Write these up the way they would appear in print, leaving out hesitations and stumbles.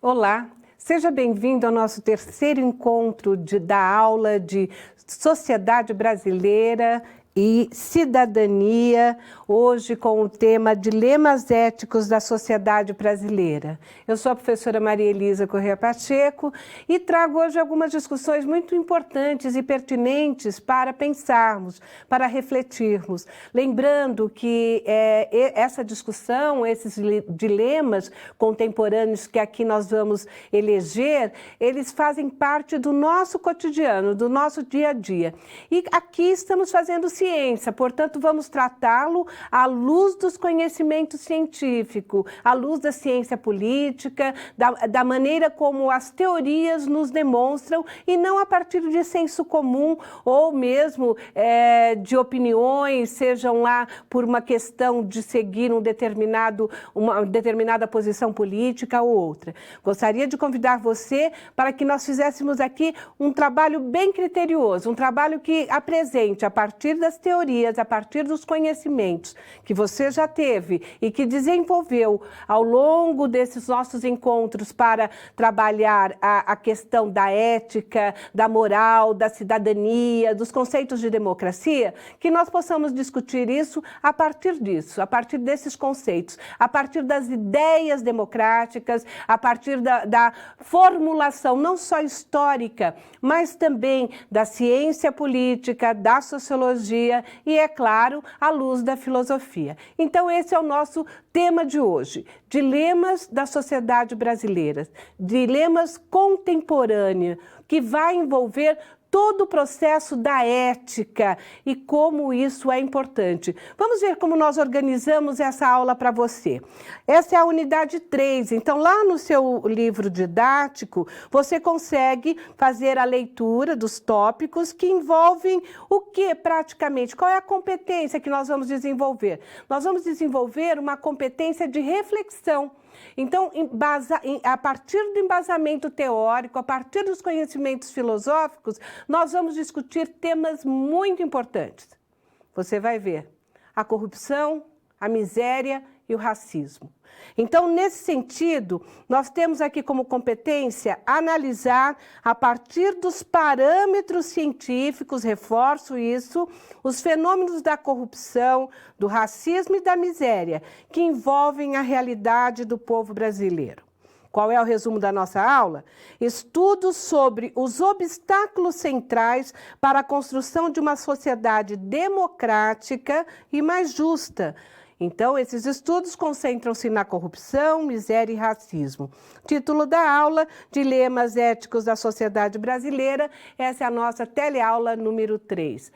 Olá, seja bem-vindo ao nosso terceiro encontro da aula de Sociedade Brasileira e Cidadania, hoje com o tema Dilemas Éticos da Sociedade Brasileira. Eu sou a professora Maria Elisa Corrêa Pacheco e trago hoje algumas discussões muito importantes e pertinentes para pensarmos, para refletirmos. Lembrando que essa discussão, esses dilemas contemporâneos que aqui nós vamos eleger, eles fazem parte do nosso cotidiano, do nosso dia a dia. E aqui estamos fazendo ciência, portanto, vamos tratá-lo à luz dos conhecimentos científicos, à luz da ciência política, da maneira como as teorias nos demonstram e não a partir de senso comum ou mesmo de opiniões, sejam lá por uma questão de seguir uma determinada posição política ou outra. Gostaria de convidar você para que nós fizéssemos aqui um trabalho bem criterioso, um trabalho que apresente a partir das teorias, a partir dos conhecimentos que você já teve e que desenvolveu ao longo desses nossos encontros para trabalhar a questão da ética, da moral, da cidadania, dos conceitos de democracia, que nós possamos discutir isso a partir disso, a partir desses conceitos, a partir das ideias democráticas, a partir da formulação não só histórica, mas também da ciência política, da sociologia e, é claro, à luz da filosofia. Então, esse é o nosso tema de hoje, dilemas da sociedade brasileira, dilemas contemporâneos, que vai envolver todo o processo da ética e como isso é importante. Vamos ver como nós organizamos essa aula para você. Essa é a unidade 3, então lá no seu livro didático, você consegue fazer a leitura dos tópicos que envolvem o que praticamente? Qual é a competência que nós vamos desenvolver? Nós vamos desenvolver uma competência de reflexão. Então, a partir do embasamento teórico, a partir dos conhecimentos filosóficos, nós vamos discutir temas muito importantes. Você vai ver a corrupção, a miséria e o racismo. Então, nesse sentido, nós temos aqui como competência analisar, a partir dos parâmetros científicos, reforço isso, os fenômenos da corrupção, do racismo e da miséria, que envolvem a realidade do povo brasileiro. Qual é o resumo da nossa aula? Estudos sobre os obstáculos centrais para a construção de uma sociedade democrática e mais justa. Então, esses estudos concentram-se na corrupção, miséria e racismo. Título da aula, Dilemas Éticos da Sociedade Brasileira. Essa é a nossa teleaula número 3.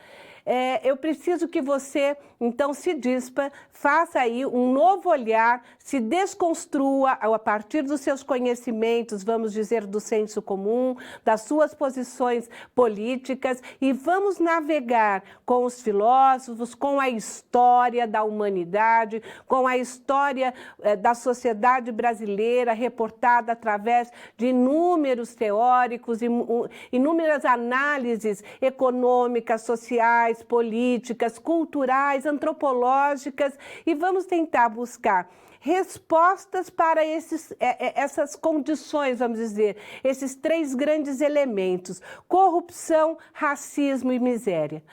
Eu preciso que você, então, se dispa, faça aí um novo olhar, se desconstrua a partir dos seus conhecimentos, vamos dizer, do senso comum, das suas posições políticas e vamos navegar com os filósofos, com a história da humanidade, com a história da sociedade brasileira reportada através de inúmeros teóricos, inúmeras análises econômicas, sociais, políticas, culturais, antropológicas e vamos tentar buscar respostas para essas condições, vamos dizer, esses 3 grandes elementos: corrupção, racismo e miséria.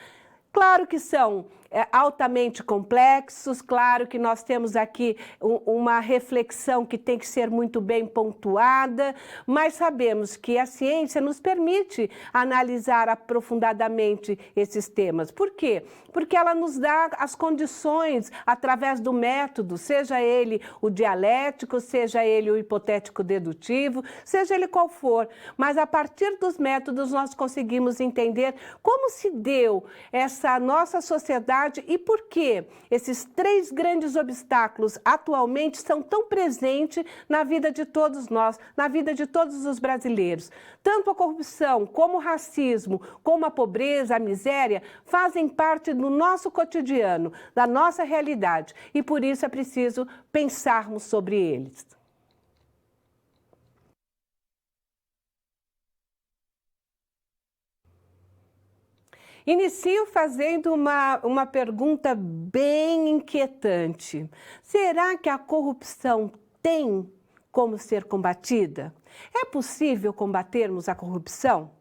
Claro que são altamente complexos, claro que nós temos aqui uma reflexão que tem que ser muito bem pontuada, mas sabemos que a ciência nos permite analisar aprofundadamente esses temas. Por quê? Porque ela nos dá as condições através do método, seja ele o dialético, seja ele o hipotético dedutivo, seja ele qual for, mas a partir dos métodos nós conseguimos entender como se deu essa nossa sociedade e por que esses 3 grandes obstáculos atualmente são tão presentes na vida de todos nós, na vida de todos os brasileiros. Tanto a corrupção, como o racismo, como a pobreza, a miséria, fazem parte do nosso cotidiano, da nossa realidade e por isso é preciso pensarmos sobre eles. Inicio fazendo uma pergunta bem inquietante. Será que a corrupção tem como ser combatida? É possível combatermos a corrupção?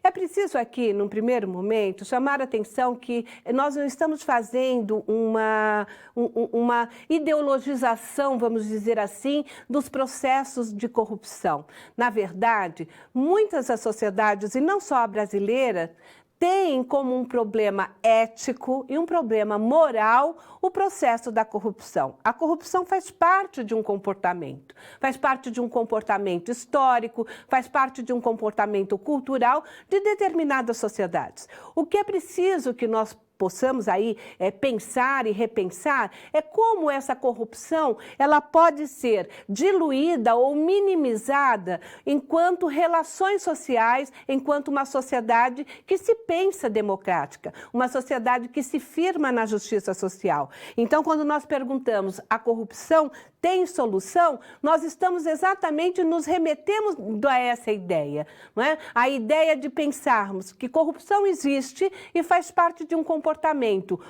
É preciso aqui, num primeiro momento, chamar a atenção que nós não estamos fazendo uma ideologização, vamos dizer assim, dos processos de corrupção. Na verdade, muitas das sociedades, e não só a brasileira, têm como um problema ético e um problema moral o processo da corrupção. A corrupção faz parte de um comportamento, faz parte de um comportamento histórico, faz parte de um comportamento cultural de determinadas sociedades. O que é preciso que nós possamos aí pensar e repensar é como essa corrupção ela pode ser diluída ou minimizada enquanto relações sociais, enquanto uma sociedade que se pensa democrática, uma sociedade que se firma na justiça social. Então, quando nós perguntamos a corrupção tem solução, nós estamos exatamente nos remetemos a essa ideia, não é? A ideia de pensarmos que corrupção existe e faz parte de um comportamento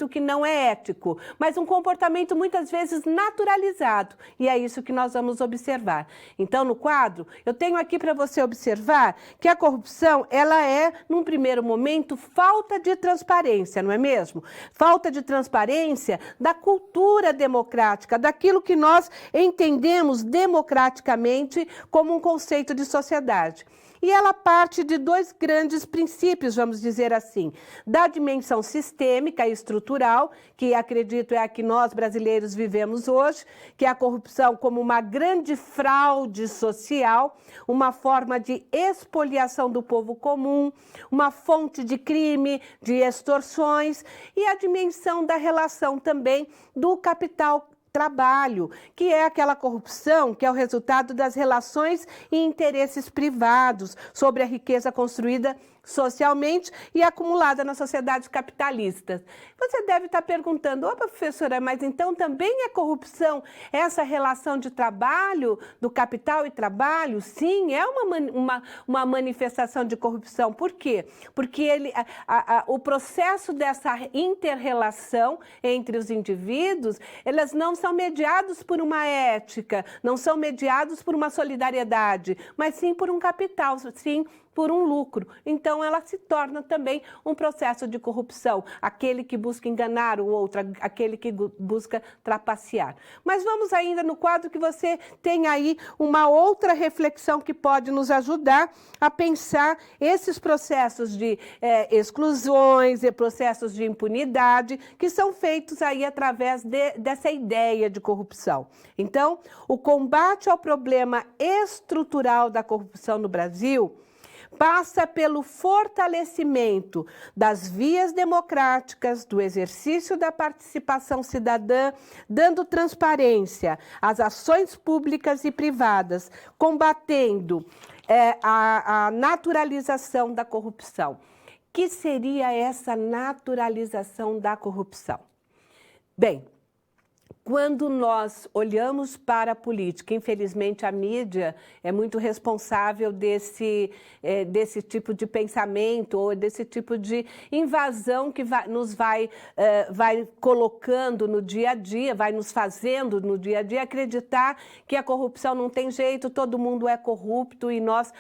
que não é ético, mas um comportamento muitas vezes naturalizado, e é isso que nós vamos observar. Então, no quadro, eu tenho aqui para você observar que a corrupção, ela é, num primeiro momento, falta de transparência, não é mesmo? Falta de transparência da cultura democrática, daquilo que nós entendemos democraticamente como um conceito de sociedade. E ela parte de dois grandes princípios, vamos dizer assim, da dimensão sistêmica e estrutural, que acredito é a que nós brasileiros vivemos hoje, que é a corrupção como uma grande fraude social, uma forma de expoliação do povo comum, uma fonte de crime, de extorsões, e a dimensão da relação também do capital trabalho, que é aquela corrupção que é o resultado das relações e interesses privados sobre a riqueza construída socialmente e acumulada na sociedade capitalista. Você deve estar perguntando, ô professora, mas então também é corrupção essa relação de trabalho, do capital e trabalho? Sim, é uma manifestação de corrupção. Por quê? Porque o processo dessa inter-relação entre os indivíduos, elas não são mediados por uma ética, não são mediados por uma solidariedade, mas sim por um capital, sim por um lucro. Então, ela se torna também um processo de corrupção, aquele que busca enganar o outro, aquele que busca trapacear. Mas vamos ainda no quadro que você tem aí uma outra reflexão que pode nos ajudar a pensar esses processos de exclusões e processos de impunidade que são feitos aí através dessa ideia de corrupção. Então, o combate ao problema estrutural da corrupção no Brasil passa pelo fortalecimento das vias democráticas, do exercício da participação cidadã, dando transparência às ações públicas e privadas, combatendo a naturalização da corrupção. Que seria essa naturalização da corrupção? Bem, quando nós olhamos para a política, infelizmente a mídia é muito responsável desse tipo de pensamento ou desse tipo de invasão que nos vai colocando no dia a dia, vai nos fazendo no dia a dia acreditar que a corrupção não tem jeito, todo mundo é corrupto e nós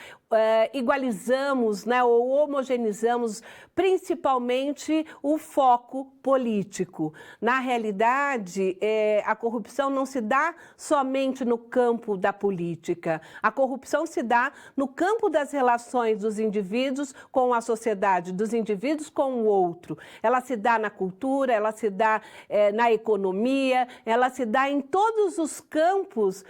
igualizamos, né, ou homogeneizamos principalmente o foco político. Na realidade, a corrupção não se dá somente no campo da política. A corrupção se dá no campo das relações dos indivíduos com a sociedade, dos indivíduos com o outro. Ela se dá na cultura, ela se dá na economia, ela se dá em todos os campos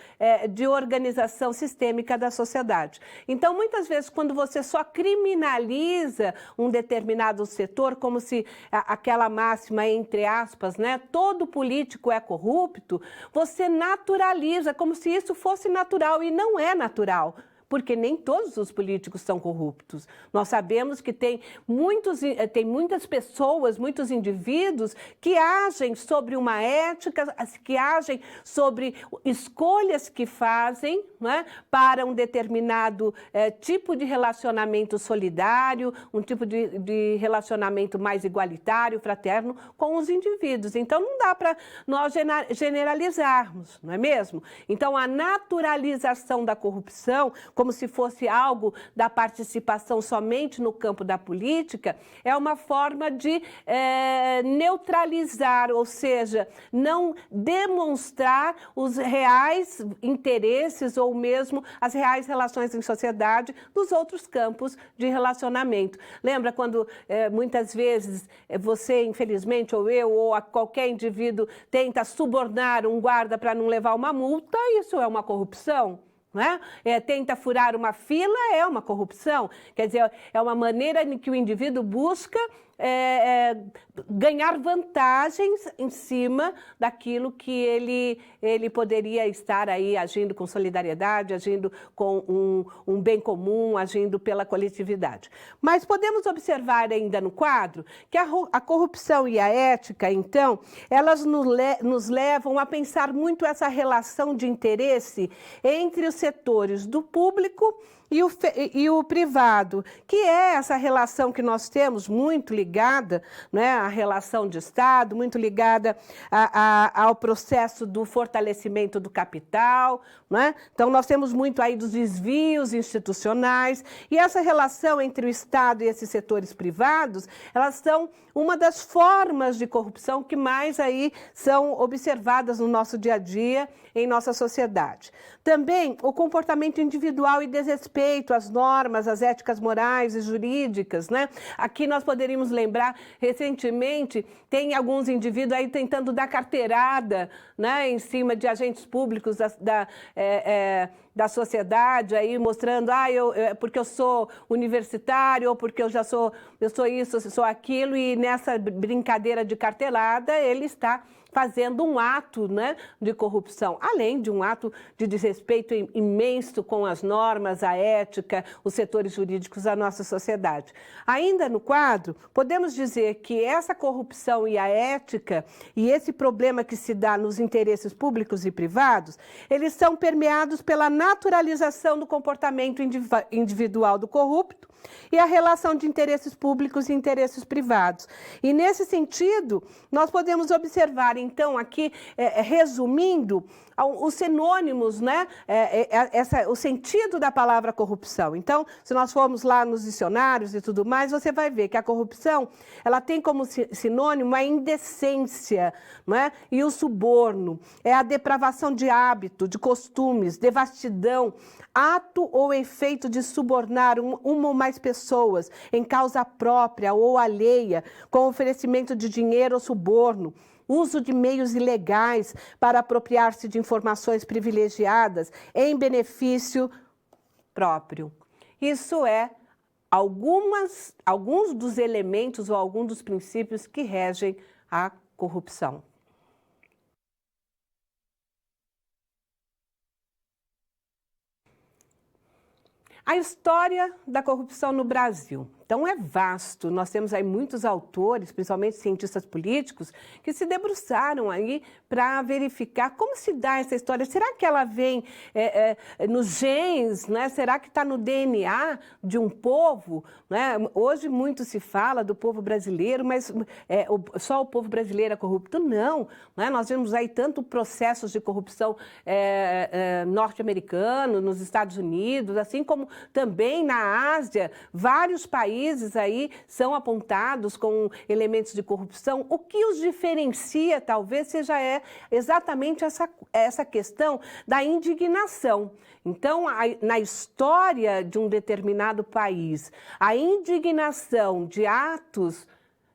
de organização sistêmica da sociedade. Então, muitas vezes, quando você só criminaliza um determinado setor, como se aquela máxima, entre aspas, né, todo político é corrupto, você naturaliza, como se isso fosse natural, e não é natural. porque nem todos os políticos são corruptos. Nós sabemos que tem muitas pessoas, muitos indivíduos que agem sobre uma ética, que agem sobre escolhas que fazem, né, para um determinado tipo de relacionamento solidário, um tipo de relacionamento mais igualitário, fraterno com os indivíduos. Então, não dá para nós generalizarmos, não é mesmo? Então, a naturalização da corrupção, como se fosse algo da participação somente no campo da política, é uma forma de neutralizar, ou seja, não demonstrar os reais interesses ou mesmo as reais relações em sociedade dos outros campos de relacionamento. Lembra quando muitas vezes você, infelizmente, ou eu, ou qualquer indivíduo tenta subornar um guarda para não levar uma multa? Isso é uma corrupção. Não é? Tenta furar uma fila, é uma corrupção. Quer dizer, é uma maneira em que o indivíduo busca ganhar vantagens em cima daquilo que ele poderia estar aí agindo com solidariedade, agindo com um bem comum, agindo pela coletividade. Mas podemos observar ainda no quadro que a corrupção e a ética, então, elas nos levam a pensar muito essa relação de interesse entre os setores do público e o privado, que é essa relação que nós temos muito ligada, né, à relação de Estado, muito ligada ao processo do fortalecimento do capital, né? Então, nós temos muito aí dos desvios institucionais, e essa relação entre o Estado e esses setores privados, elas são uma das formas de corrupção que mais aí são observadas no nosso dia a dia, em nossa sociedade. Também o comportamento individual e desrespeito às normas, às éticas morais e jurídicas, né? Aqui nós poderíamos lembrar, recentemente, tem alguns indivíduos aí tentando dar carteirada, né, em cima de agentes públicos da sociedade, aí mostrando, porque eu sou universitário, ou porque eu sou isso, eu sou aquilo, e nessa brincadeira de carteirada ele está fazendo um ato, né, de corrupção, além de um ato de desrespeito imenso com as normas, a ética, os setores jurídicos da nossa sociedade. Ainda no quadro, podemos dizer que essa corrupção e a ética e esse problema que se dá nos interesses públicos e privados, eles são permeados pela naturalização do comportamento individual do corrupto e a relação de interesses públicos e interesses privados. E, nesse sentido, nós podemos observar, então, aqui, resumindo, os sinônimos, né? O sentido da palavra corrupção. Então, se nós formos lá nos dicionários e tudo mais, você vai ver que a corrupção, ela tem como sinônimo a indecência, né? E o suborno, é a depravação de hábito, de costumes, devastidão, ato ou efeito de subornar uma ou mais pessoas em causa própria ou alheia, com oferecimento de dinheiro ou suborno, uso de meios ilegais para apropriar-se de informações privilegiadas em benefício próprio. Isso é alguns dos elementos ou alguns dos princípios que regem a corrupção. A história da corrupção no Brasil. Então, é vasto. Nós temos aí muitos autores, principalmente cientistas políticos, que se debruçaram aí para verificar como se dá essa história. Será que ela vem nos genes, né? Será que está no DNA de um povo? Né? Hoje muito se fala do povo brasileiro, mas só o povo brasileiro é corrupto? Não. Né? Nós vemos aí tanto processos de corrupção norte-americano, nos Estados Unidos, assim como também na Ásia, vários países aí são apontados com elementos de corrupção. O que os diferencia, talvez, seja exatamente essa questão da indignação. Então, na história de um determinado país, a indignação de atos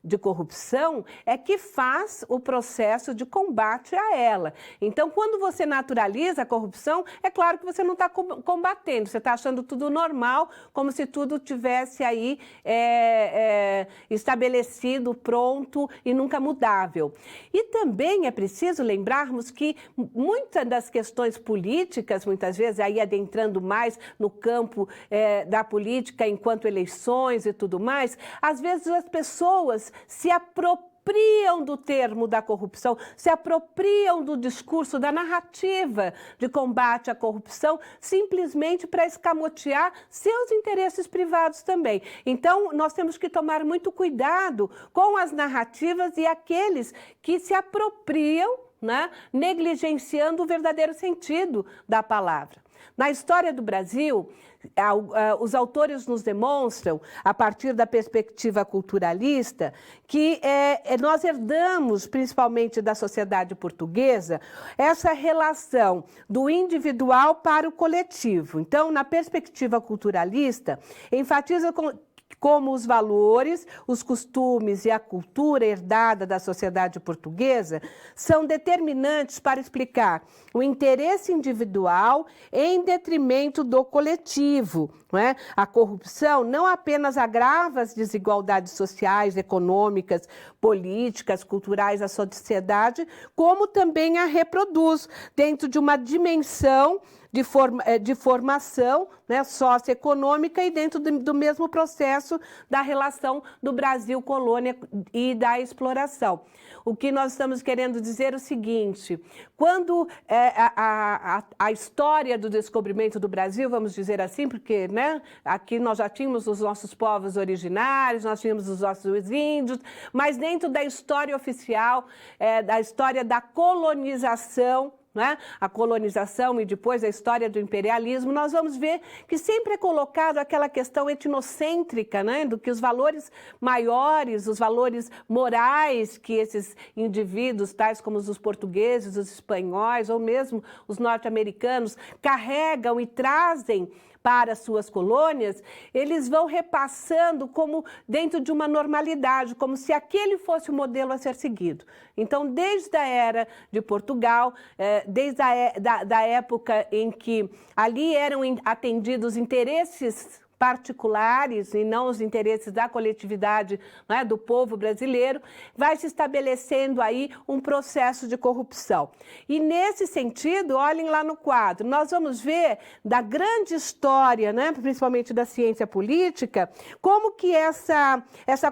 de corrupção é que faz o processo de combate a ela. Então, quando você naturaliza a corrupção, é claro que você não está combatendo, você está achando tudo normal, como se tudo tivesse aí estabelecido, pronto e nunca mudável. E também é preciso lembrarmos que muitas das questões políticas, muitas vezes, aí adentrando mais no campo da política enquanto eleições e tudo mais, às vezes as pessoas se apropriam do termo da corrupção, se apropriam do discurso, da narrativa de combate à corrupção, simplesmente para escamotear seus interesses privados também. Então, nós temos que tomar muito cuidado com as narrativas e aqueles que se apropriam, né, negligenciando o verdadeiro sentido da palavra. Na história do Brasil, os autores nos demonstram, a partir da perspectiva culturalista, que nós herdamos, principalmente da sociedade portuguesa, essa relação do individual para o coletivo. Então, na perspectiva culturalista, enfatiza como os valores, os costumes e a cultura herdada da sociedade portuguesa são determinantes para explicar o interesse individual em detrimento do coletivo. Não é? A corrupção não apenas agrava as desigualdades sociais, econômicas, políticas, culturais da sociedade, como também a reproduz dentro de uma dimensão de formação, né, socioeconômica e dentro do mesmo processo da relação do Brasil colônia e da exploração. O que nós estamos querendo dizer é o seguinte: quando a história do descobrimento do Brasil, vamos dizer assim, porque, né, aqui nós já tínhamos os nossos povos originários, nós tínhamos os nossos índios, mas dentro da história oficial, da história da colonização, né? A colonização e depois a história do imperialismo, nós vamos ver que sempre é colocado aquela questão etnocêntrica, né? Do que os valores maiores, os valores morais que esses indivíduos, tais como os portugueses, os espanhóis ou mesmo os norte-americanos, carregam e trazem para suas colônias, eles vão repassando como dentro de uma normalidade, como se aquele fosse o modelo a ser seguido. Então, desde a era de Portugal, desde da época em que ali eram atendidos interesses particulares e não os interesses da coletividade, né, do povo brasileiro, vai se estabelecendo aí um processo de corrupção. E nesse sentido, olhem lá no quadro, nós vamos ver da grande história, né, principalmente da ciência política, como que essa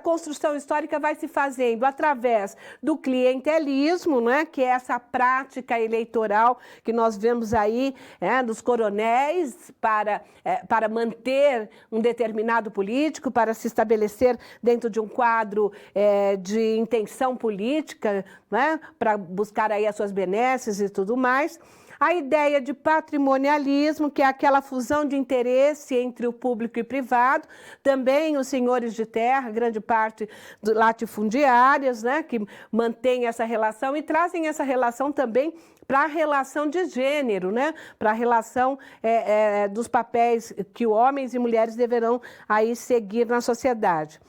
construção histórica vai se fazendo através do clientelismo, né, que é essa prática eleitoral que nós vemos aí, dos coronéis para manter um determinado político, para se estabelecer dentro de um quadro de intenção política, né, para buscar aí as suas benesses e tudo mais. A ideia de patrimonialismo, que é aquela fusão de interesse entre o público e privado, também os senhores de terra, grande parte latifundiárias, né, que mantêm essa relação e trazem essa relação também para a relação de gênero, né, para a relação dos papéis que homens e mulheres deverão aí seguir na sociedade.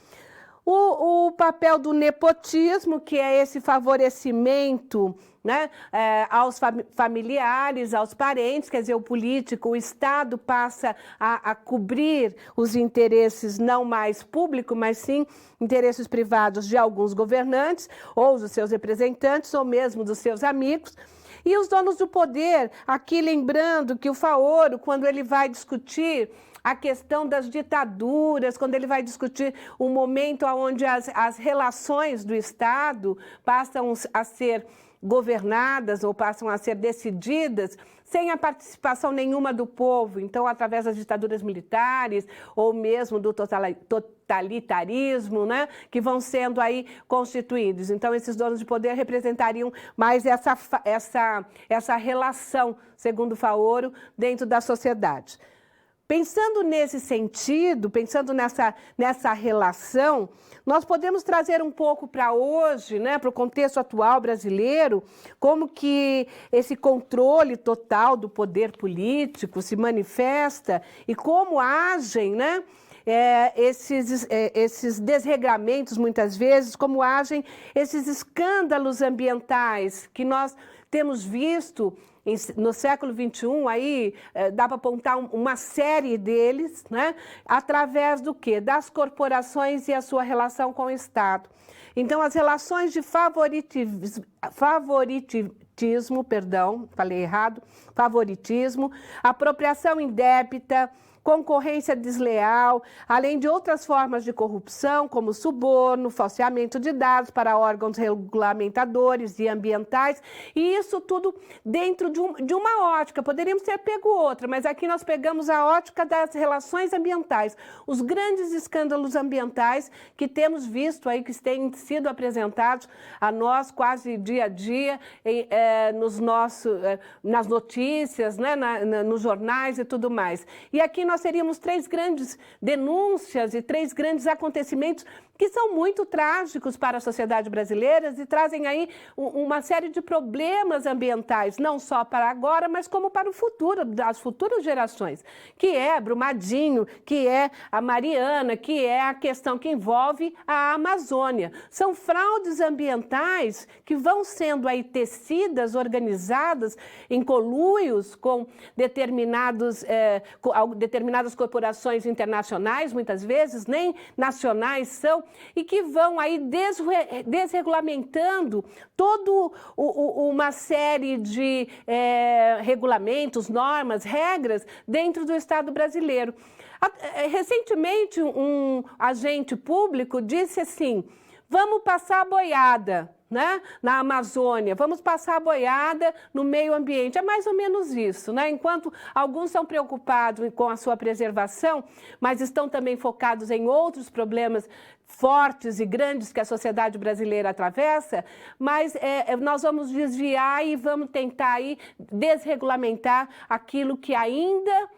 O papel do nepotismo, que é esse favorecimento, né, aos familiares, aos parentes, quer dizer, o político, o Estado passa a cobrir os interesses não mais públicos, mas sim interesses privados de alguns governantes, ou dos seus representantes, ou mesmo dos seus amigos. E os donos do poder, aqui lembrando que o Faoro, quando ele vai discutir a questão das ditaduras, quando ele vai discutir o momento onde as relações do Estado passam a ser governadas ou passam a ser decididas sem a participação nenhuma do povo, então através das ditaduras militares ou mesmo do totalitarismo, né, que vão sendo aí constituídos. Então esses donos de poder representariam mais essa relação, segundo Faoro, dentro da sociedade. Pensando nesse sentido, pensando nessa relação, nós podemos trazer um pouco para hoje, né, para o contexto atual brasileiro, como que esse controle total do poder político se manifesta e como agem, né, esses desregramentos, muitas vezes, como agem esses escândalos ambientais que nós temos visto no século XXI, aí dá para apontar uma série deles, né? Através do quê? Das corporações e a sua relação com o Estado. Então, as relações de favoritismo, falei errado, favoritismo, apropriação indébita, concorrência desleal, além de outras formas de corrupção, como suborno, falseamento de dados para órgãos regulamentadores e ambientais, e isso tudo dentro de uma ótica. Poderíamos ter pego outra, mas aqui nós pegamos a ótica das relações ambientais, os grandes escândalos ambientais que temos visto aí, que têm sido apresentados a nós quase dia a dia, nas notícias, né, nos jornais e tudo mais. E aqui nós teríamos 3 grandes denúncias e 3 grandes acontecimentos que são muito trágicos para a sociedade brasileira e trazem aí uma série de problemas ambientais, não só para agora, mas como para o futuro, das futuras gerações, que é Brumadinho, que é a Mariana, que é a questão que envolve a Amazônia. São fraudes ambientais que vão sendo aí tecidas, organizadas em conluios com determinadas corporações internacionais, muitas vezes, nem nacionais são, e que vão aí desregulamentando toda uma série de regulamentos, normas, regras dentro do Estado brasileiro. Recentemente, um agente público disse assim: vamos passar a boiada, né, na Amazônia, vamos passar a boiada no meio ambiente. É mais ou menos isso, né? Enquanto alguns são preocupados com a sua preservação, mas estão também focados em outros problemas fortes e grandes que a sociedade brasileira atravessa, mas nós vamos desviar e vamos tentar aí desregulamentar aquilo que ainda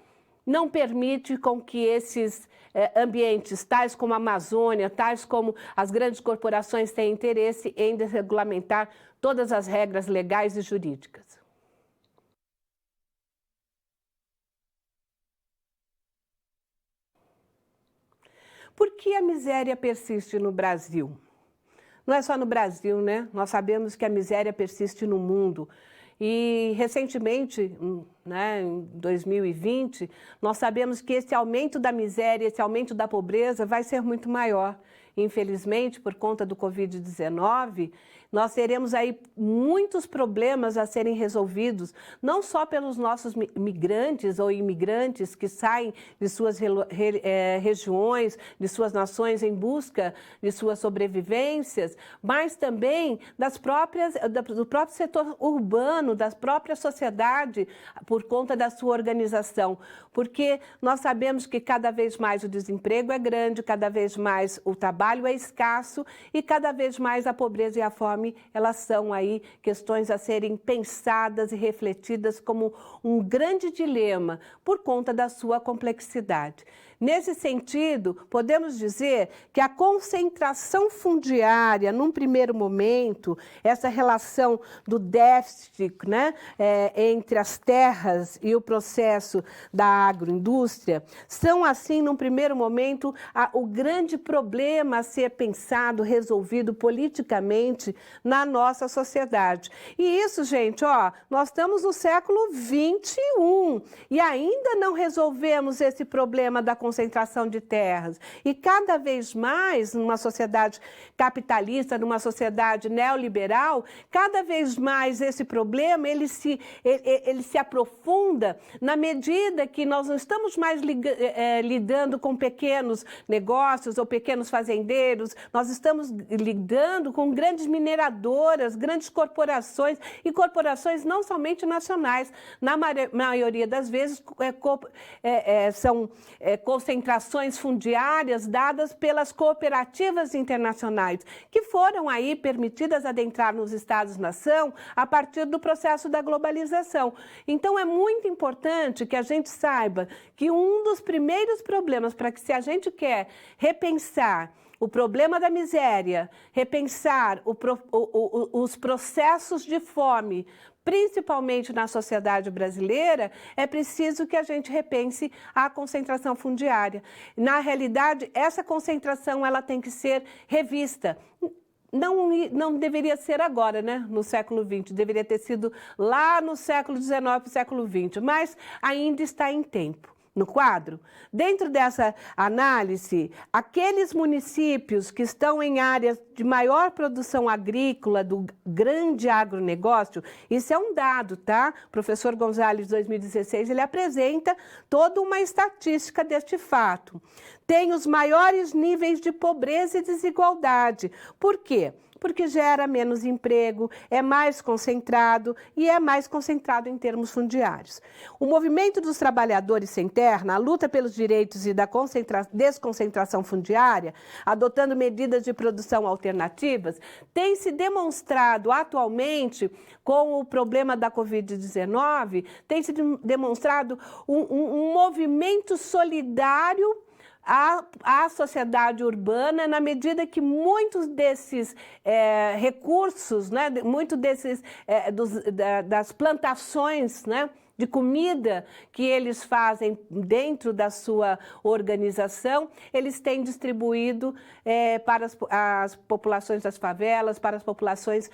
não permite com que esses ambientes, tais como a Amazônia, tais como as grandes corporações, têm interesse em desregulamentar todas as regras legais e jurídicas. Por que a miséria persiste no Brasil? Não é só no Brasil, né? Nós sabemos que a miséria persiste no mundo. E, recentemente, né, em 2020, nós sabemos que esse aumento da miséria, esse aumento da pobreza vai ser muito maior. Infelizmente, por conta do Covid-19, nós teremos aí muitos problemas a serem resolvidos, não só pelos nossos migrantes ou imigrantes que saem de suas regiões, de suas nações em busca de suas sobrevivências, mas também do próprio setor urbano, da própria sociedade, por conta da sua organização. Porque nós sabemos que cada vez mais o desemprego é grande, cada vez mais o trabalho é escasso e cada vez mais a pobreza e a fome, elas são aí questões a serem pensadas e refletidas como um grande dilema por conta da sua complexidade. Nesse sentido, podemos dizer que a concentração fundiária, num primeiro momento, essa relação do déficit, né, entre as terras e o processo da agroindústria, são, assim, num primeiro momento, o grande problema a ser pensado, resolvido politicamente na nossa sociedade. E isso, gente, nós estamos no século XXI e ainda não resolvemos esse problema da concentração de terras. E cada vez mais, numa sociedade capitalista, numa sociedade neoliberal, cada vez mais esse problema ele se aprofunda na medida que nós não estamos mais lidando com pequenos negócios ou pequenos fazendeiros, nós estamos lidando com grandes mineradoras, grandes corporações e corporações não somente nacionais. Na maioria das vezes são concentrações fundiárias dadas pelas cooperativas internacionais, que foram aí permitidas adentrar nos Estados-nação a partir do processo da globalização. Então, é muito importante que a gente saiba que um dos primeiros problemas para que, se a gente quer repensar o problema da miséria, repensar os processos de fome, principalmente na sociedade brasileira, é preciso que a gente repense a concentração fundiária. Na realidade, essa concentração ela tem que ser revista. Não deveria ser agora, né, no século XX, deveria ter sido lá no século XIX, século XX, mas ainda está em tempo. No quadro, dentro dessa análise, aqueles municípios que estão em áreas de maior produção agrícola, do grande agronegócio, isso é um dado, tá? O professor Gonzalez, de 2016, ele apresenta toda uma estatística deste fato. Tem os maiores níveis de pobreza e desigualdade. Por quê? Porque gera menos emprego, é mais concentrado e é mais concentrado em termos fundiários. O movimento dos trabalhadores sem terra, a luta pelos direitos e da desconcentração fundiária, adotando medidas de produção alternativas, tem se demonstrado atualmente, com o problema da Covid-19, tem se demonstrado um movimento solidário à sociedade urbana, na medida que muitos desses recursos, né, muitos desses das plantações, né, de comida que eles fazem dentro da sua organização, eles têm distribuído para as populações das favelas, para as populações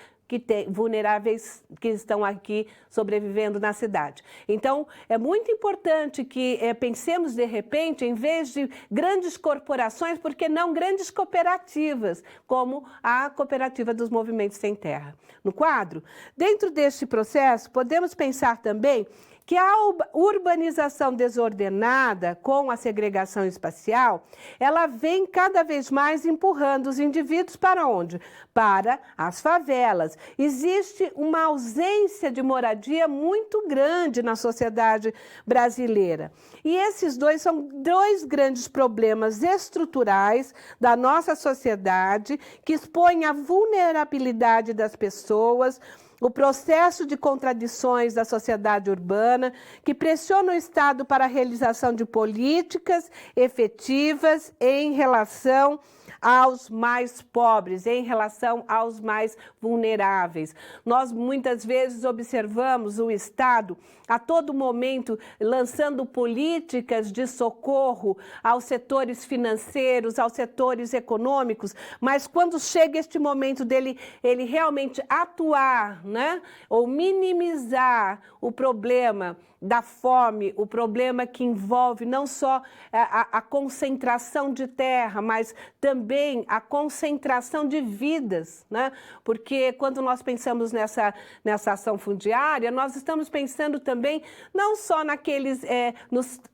vulneráveis que estão aqui sobrevivendo na cidade. Então, é muito importante que pensemos, de repente, em vez de grandes corporações, por que não grandes cooperativas, como a Cooperativa dos Movimentos Sem Terra. No quadro, dentro deste processo, podemos pensar também que a urbanização desordenada com a segregação espacial, ela vem cada vez mais empurrando os indivíduos para onde? Para as favelas. Existe uma ausência de moradia muito grande na sociedade brasileira. E esses dois são dois grandes problemas estruturais da nossa sociedade que expõem a vulnerabilidade das pessoas, o processo de contradições da sociedade urbana, que pressiona o Estado para a realização de políticas efetivas em relação aos mais pobres, em relação aos mais vulneráveis. Nós muitas vezes observamos o Estado a todo momento lançando políticas de socorro aos setores financeiros, aos setores econômicos, mas quando chega este momento dele ele realmente atuar, né, ou minimizar o problema da fome, o problema que envolve não só a concentração de terra, mas também a concentração de vidas, né? Porque quando nós pensamos nessa ação fundiária, nós estamos pensando também não só naqueles,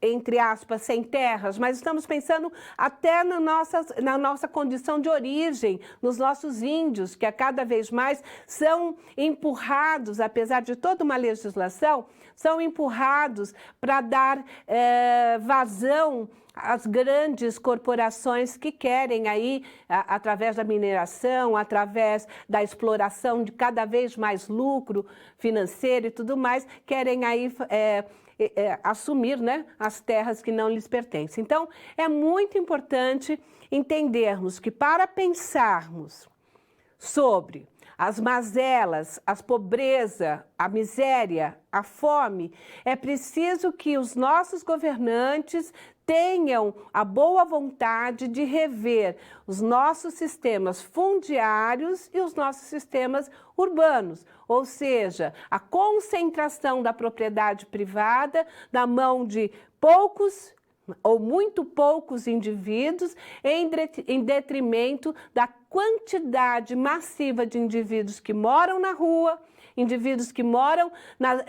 entre aspas, sem terras, mas estamos pensando até na nossa condição de origem, nos nossos índios, que a cada vez mais são empurrados, apesar de toda uma legislação, são empurrados para dar vazão às grandes corporações que querem aí, através da mineração, através da exploração de cada vez mais lucro financeiro e tudo mais, querem aí assumir, né, as terras que não lhes pertencem. Então, é muito importante entendermos que para pensarmos sobre as mazelas, a pobreza, a miséria, a fome, é preciso que os nossos governantes tenham a boa vontade de rever os nossos sistemas fundiários e os nossos sistemas urbanos, ou seja, a concentração da propriedade privada na mão de poucos ou muito poucos indivíduos em detrimento da quantidade massiva de indivíduos que moram na rua, indivíduos que moram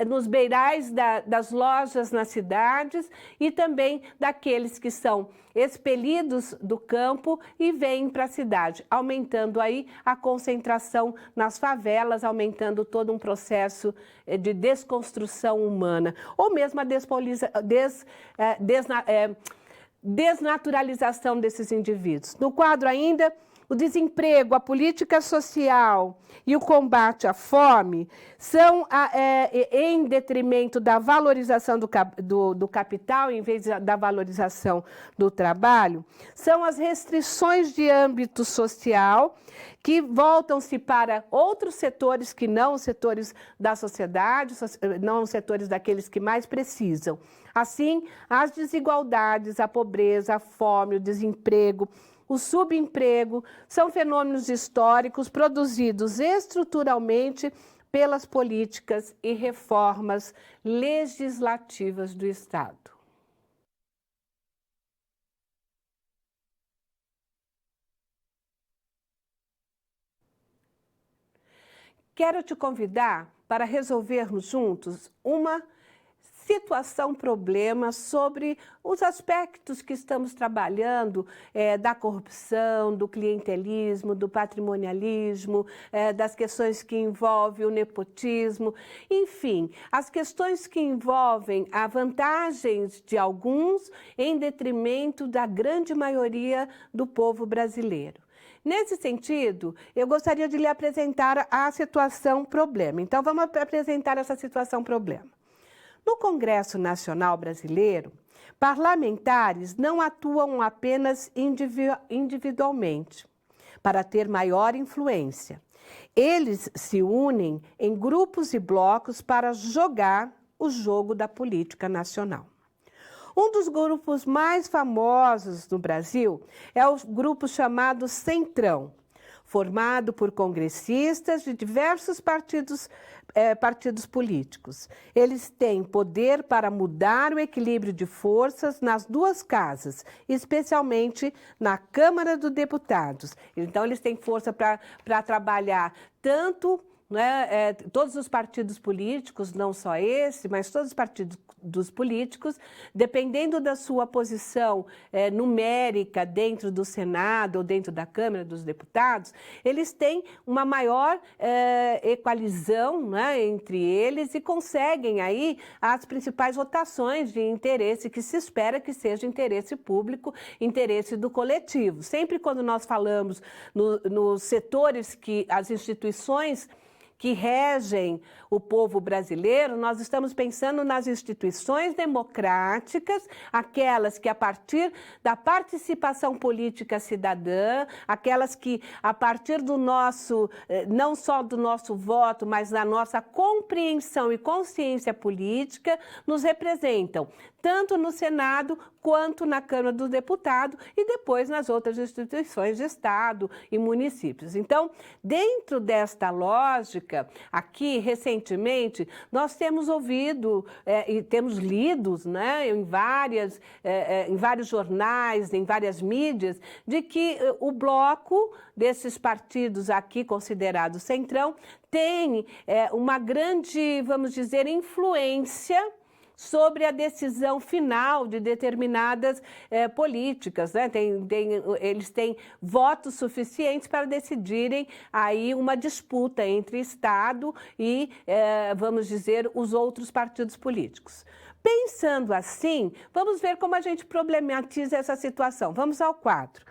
nos beirais das lojas nas cidades e também daqueles que são expelidos do campo e vêm para a cidade, aumentando aí a concentração nas favelas, aumentando todo um processo de desconstrução humana, ou mesmo a desnaturalização desses indivíduos. No quadro ainda, o desemprego, a política social e o combate à fome são em detrimento da valorização do capital, em vez da valorização do trabalho, são as restrições de âmbito social que voltam-se para outros setores que não os setores da sociedade, não os setores daqueles que mais precisam. Assim, as desigualdades, a pobreza, a fome, o desemprego, o subemprego são fenômenos históricos produzidos estruturalmente pelas políticas e reformas legislativas do Estado. Quero te convidar para resolvermos juntos uma situação-problema sobre os aspectos que estamos trabalhando da corrupção, do clientelismo, do patrimonialismo, das questões que envolvem o nepotismo, enfim, as questões que envolvem as vantagens de alguns em detrimento da grande maioria do povo brasileiro. Nesse sentido, eu gostaria de lhe apresentar a situação-problema. Então, vamos apresentar essa situação-problema. No Congresso Nacional Brasileiro, parlamentares não atuam apenas individualmente para ter maior influência. Eles se unem em grupos e blocos para jogar o jogo da política nacional. Um dos grupos mais famosos no Brasil é o grupo chamado Centrão, formado por congressistas de diversos partidos políticos. Eles têm poder para mudar o equilíbrio de forças nas duas casas, especialmente na Câmara dos Deputados. Então, eles têm força para trabalhar tanto, né, todos os partidos políticos, não só esse, mas todos os partidos políticos, dependendo da sua posição numérica dentro do Senado ou dentro da Câmara dos Deputados, eles têm uma maior equalizão, né, entre eles e conseguem aí as principais votações de interesse que se espera que seja interesse público, interesse do coletivo. Sempre quando nós falamos nos setores que as instituições que regem o povo brasileiro, nós estamos pensando nas instituições democráticas, aquelas que a partir da participação política cidadã, aquelas que a partir do nosso, não só do nosso voto, mas da nossa compreensão e consciência política, nos representam, tanto no Senado quanto na Câmara dos Deputados e depois nas outras instituições de Estado e municípios. Então, dentro desta lógica, aqui, recentemente, nós temos ouvido e temos lido, né, em vários jornais, em várias mídias, de que o bloco desses partidos aqui considerados centrão tem uma grande, vamos dizer, influência sobre a decisão final de determinadas políticas, né? Eles têm votos suficientes para decidirem aí uma disputa entre Estado e, vamos dizer, os outros partidos políticos. Pensando assim, vamos ver como a gente problematiza essa situação. Vamos ao quadro.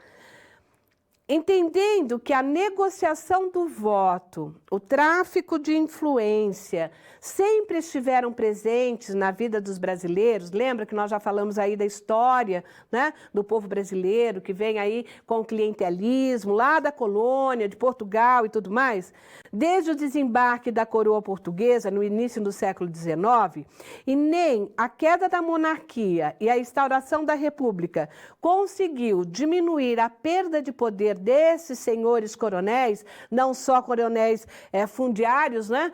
Entendendo que a negociação do voto, o tráfico de influência, sempre estiveram presentes na vida dos brasileiros, lembra que nós já falamos aí da história, né, do povo brasileiro, que vem aí com o clientelismo, lá da colônia, de Portugal e tudo mais? Desde o desembarque da coroa portuguesa, no início do século XIX, e nem a queda da monarquia e a instauração da república conseguiu diminuir a perda de poder desses senhores coronéis, não só coronéis fundiários, né,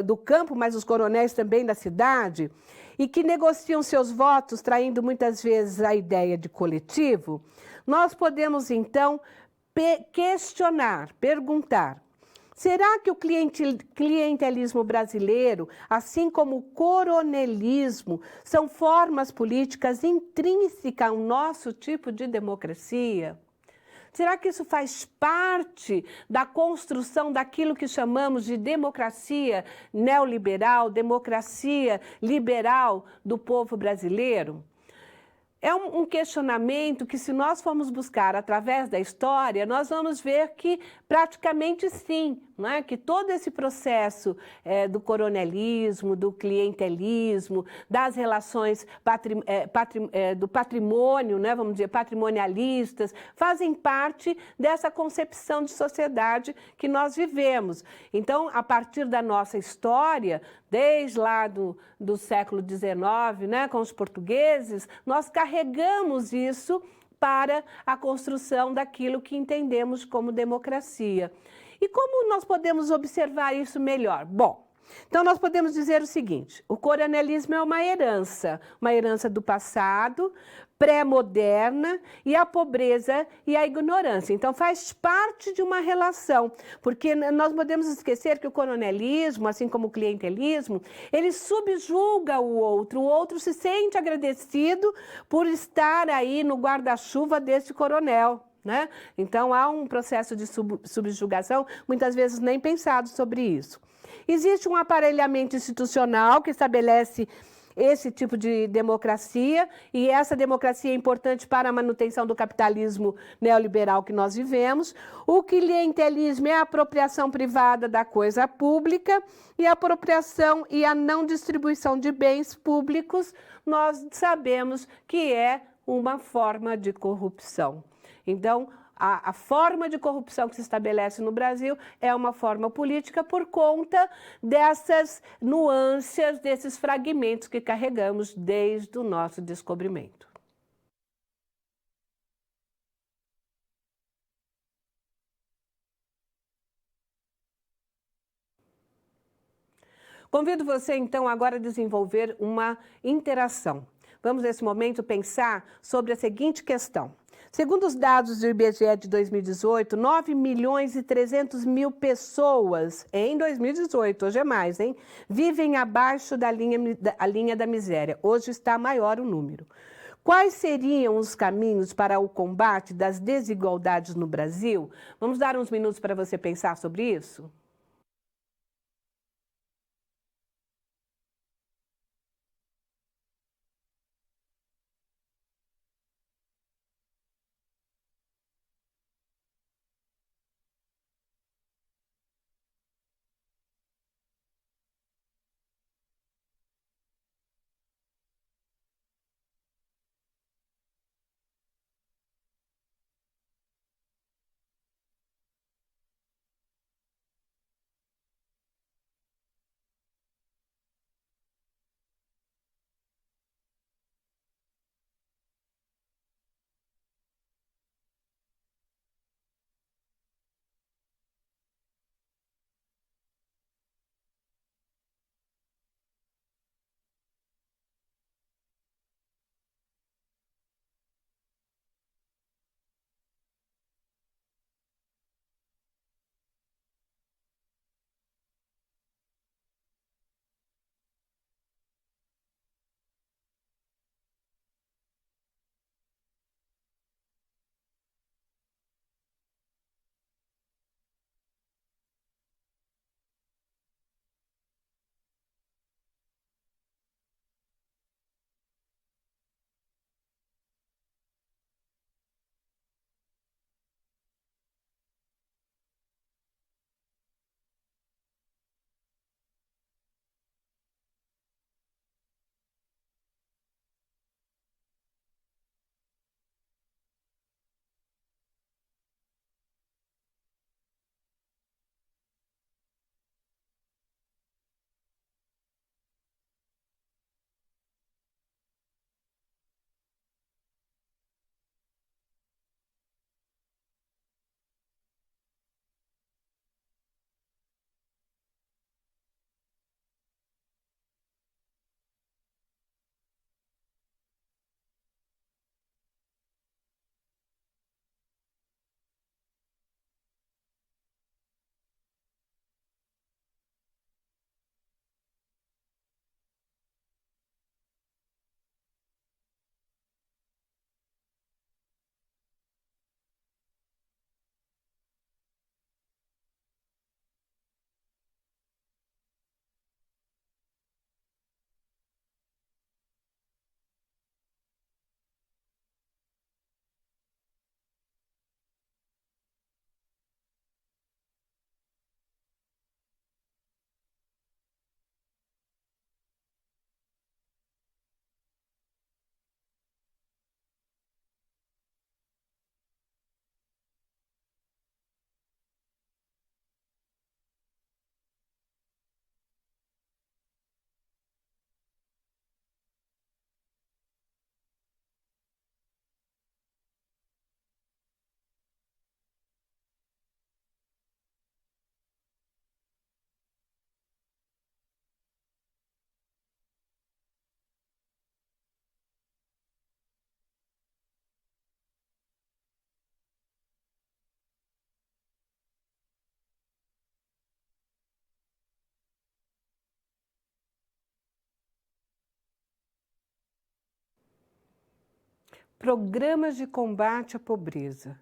do campo, mas os coronéis também da cidade, e que negociam seus votos, traindo muitas vezes a ideia de coletivo, nós podemos então questionar, perguntar: será que o clientelismo brasileiro, assim como o coronelismo, são formas políticas intrínsecas ao nosso tipo de democracia? Será que isso faz parte da construção daquilo que chamamos de democracia neoliberal, democracia liberal do povo brasileiro? é um questionamento que, se nós formos buscar através da história, nós vamos ver que praticamente sim, não é? Que todo esse processo do coronelismo, do clientelismo, das relações do patrimônio, né? Vamos dizer, patrimonialistas, fazem parte dessa concepção de sociedade que nós vivemos. Então, a partir da nossa história, desde lá do século XIX, né, com os portugueses, nós carregamos isso para a construção daquilo que entendemos como democracia. E como nós podemos observar isso melhor? Bom, então nós podemos dizer o seguinte: o coronelismo é uma herança do passado, pré-moderna, e a pobreza e a ignorância. Então faz parte de uma relação, porque nós podemos esquecer que o coronelismo, assim como o clientelismo, ele subjuga o outro se sente agradecido por estar aí no guarda-chuva desse coronel, né? Então há um processo de subjugação, muitas vezes nem pensado sobre isso. Existe um aparelhamento institucional que estabelece esse tipo de democracia, e essa democracia é importante para a manutenção do capitalismo neoliberal que nós vivemos. O clientelismo é a apropriação privada da coisa pública, e a apropriação e a não distribuição de bens públicos nós sabemos que é uma forma de corrupção. Então, a forma de corrupção que se estabelece no Brasil é uma forma política por conta dessas nuances, desses fragmentos que carregamos desde o nosso descobrimento. Convido você, então, agora a desenvolver uma interação. Vamos, nesse momento, pensar sobre a seguinte questão. Segundo os dados do IBGE de 2018, 9 milhões e 300 mil pessoas, em 2018, hoje é mais, hein, vivem abaixo da linha da miséria. Hoje está maior o número. Quais seriam os caminhos para o combate das desigualdades no Brasil? Vamos dar uns minutos para você pensar sobre isso? Programas de combate à pobreza.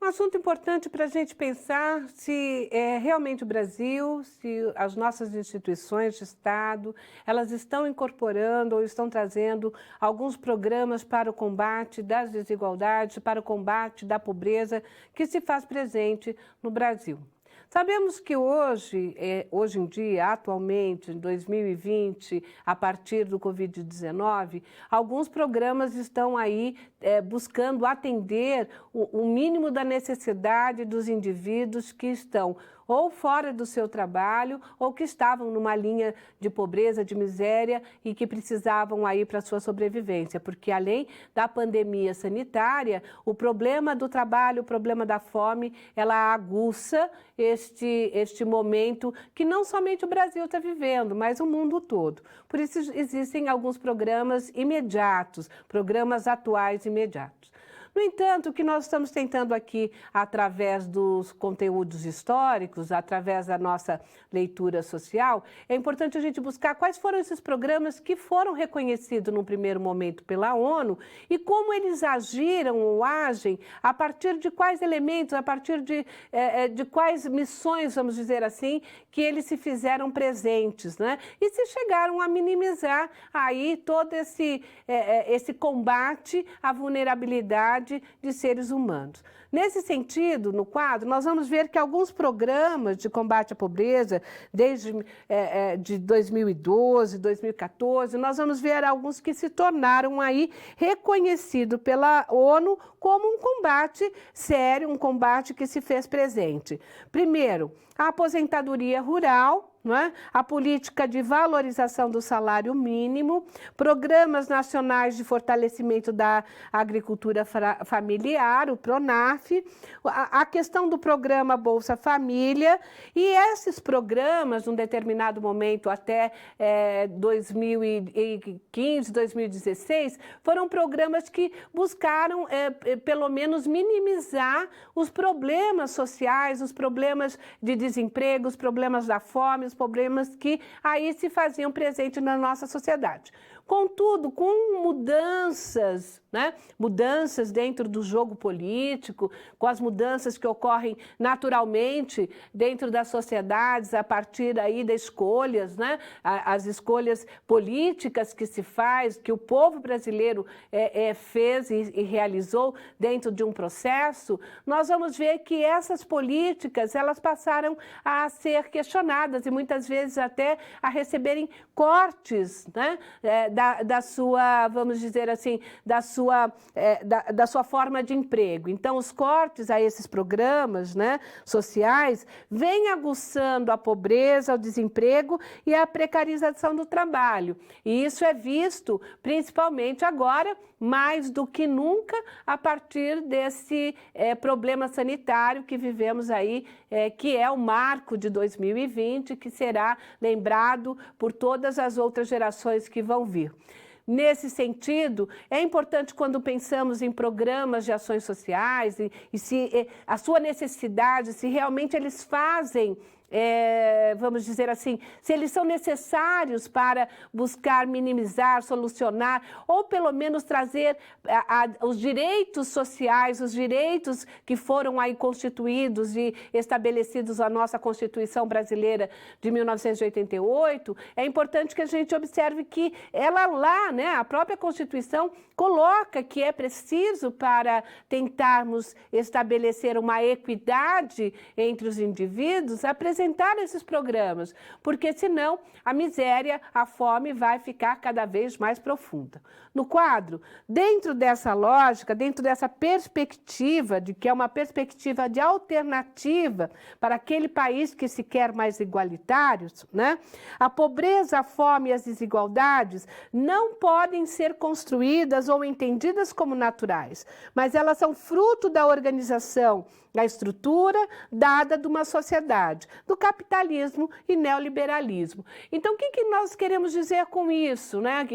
Um assunto importante para a gente pensar se realmente o Brasil, se as nossas instituições de Estado, elas estão incorporando ou estão trazendo alguns programas para o combate das desigualdades, para o combate da pobreza que se faz presente no Brasil. Sabemos que hoje em dia, atualmente, em 2020, a partir do Covid-19, alguns programas estão aí buscando atender o mínimo da necessidade dos indivíduos que estão ou fora do seu trabalho ou que estavam numa linha de pobreza, de miséria e que precisavam aí para a sua sobrevivência, porque além da pandemia sanitária, o problema do trabalho, o problema da fome, ela aguça este momento que não somente o Brasil está vivendo, mas o mundo todo. Por isso existem alguns programas imediatos, programas atuais imediatos. No entanto, o que nós estamos tentando aqui, através dos conteúdos históricos, através da nossa leitura social, é importante a gente buscar quais foram esses programas que foram reconhecidos num primeiro momento pela ONU e como eles agiram ou agem, a partir de quais elementos, a partir de quais missões, vamos dizer assim, que eles se fizeram presentes, né? E se chegaram a minimizar aí todo esse combate à vulnerabilidade de seres humanos. Nesse sentido, no quadro, nós vamos ver que alguns programas de combate à pobreza, desde de 2012, 2014, nós vamos ver alguns que se tornaram aí reconhecidos pela ONU como um combate sério, um combate que se fez presente. Primeiro, a aposentadoria rural, a política de valorização do salário mínimo, programas nacionais de fortalecimento da agricultura familiar, o PRONAF, a questão do programa Bolsa Família, e esses programas, num determinado momento, até 2015, 2016, foram programas que buscaram, pelo menos, minimizar os problemas sociais, os problemas de desemprego, os problemas da fome, os problemas que aí se faziam presente na nossa sociedade. Contudo, com mudanças, mudanças dentro do jogo político, com as mudanças que ocorrem naturalmente dentro das sociedades, a partir aí das escolhas, as escolhas políticas que se faz, que o povo brasileiro fez e realizou dentro de um processo, nós vamos ver que essas políticas, elas passaram a ser questionadas e muitas vezes até a receberem cortes, da sua, vamos dizer assim, da sua forma de emprego. Então, os cortes a esses programas sociais vêm aguçando a pobreza, o desemprego e a precarização do trabalho. E isso é visto principalmente agora, mais do que nunca, a partir desse problema sanitário que vivemos aí, que é o marco de 2020, que será lembrado por todas as outras gerações que vão vir. Nesse sentido, é importante quando pensamos em programas de ações sociais e se a sua necessidade, se realmente eles fazem, vamos dizer assim, se eles são necessários para buscar minimizar, solucionar, ou pelo menos trazer os direitos sociais, os direitos que foram aí constituídos e estabelecidos na nossa Constituição brasileira de 1988, é importante que a gente observe que ela lá, a própria Constituição coloca que é preciso para tentarmos estabelecer uma equidade entre os indivíduos, apresentar esses programas, porque senão a miséria, a fome vai ficar cada vez mais profunda. No quadro, dentro dessa lógica, dentro dessa perspectiva, de que é uma perspectiva de alternativa para aquele país que se quer mais igualitários, a pobreza, a fome e as desigualdades não podem ser construídas ou entendidas como naturais, mas elas são fruto da organização, da estrutura dada de uma sociedade, do capitalismo e neoliberalismo. Então, o que nós queremos dizer com isso, né?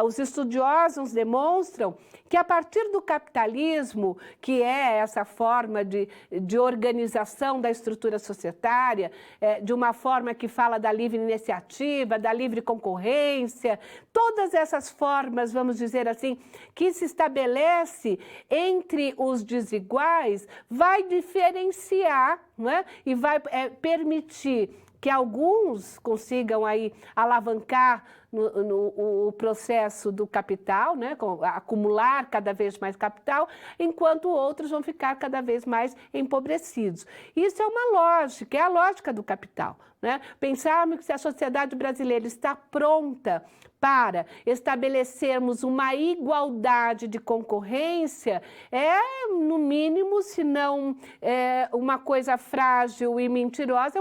Os estudiosos demonstram que a partir do capitalismo, que é essa forma de organização da estrutura societária, de uma forma que fala da livre iniciativa, da livre concorrência, todas essas formas, vamos dizer assim, que se estabelece entre os desiguais, vai diferenciar, né? E vai permitir que alguns consigam aí alavancar o processo do capital, né, acumular cada vez mais capital, enquanto outros vão ficar cada vez mais empobrecidos. Isso é uma lógica, é a lógica do capital, né? Pensarmos que se a sociedade brasileira está pronta para estabelecermos uma igualdade de concorrência, no mínimo, se não uma coisa frágil e mentirosa,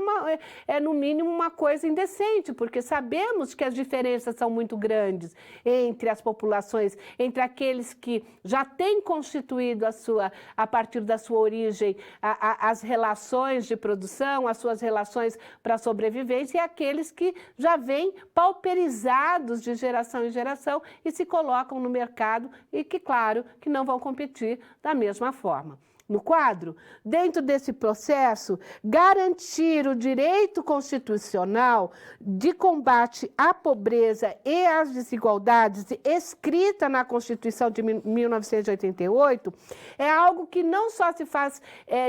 no mínimo uma coisa indecente, porque sabemos que as diferenças são muito grandes entre as populações, entre aqueles que já têm constituído a partir da sua origem, as relações de produção, as suas relações para a sobrevivência, e aqueles que já vêm pauperizados de geração em geração e se colocam no mercado e que, claro, que não vão competir da mesma forma. No quadro, dentro desse processo, garantir o direito constitucional de combate à pobreza e às desigualdades, escrita na Constituição de 1988, é algo que não só se faz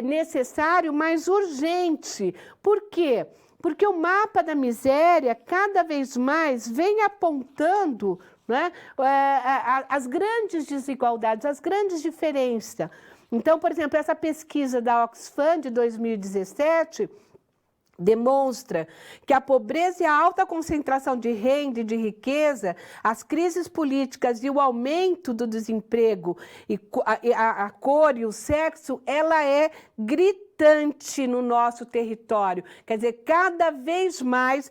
necessário, mas urgente. Por quê? Porque o mapa da miséria cada vez mais vem apontando, né, as grandes desigualdades, as grandes diferenças. Então, por exemplo, essa pesquisa da Oxfam de 2017 demonstra que a pobreza e a alta concentração de renda e de riqueza, as crises políticas e o aumento do desemprego, e a cor e o sexo, ela é gritante no nosso território. Quer dizer, cada vez mais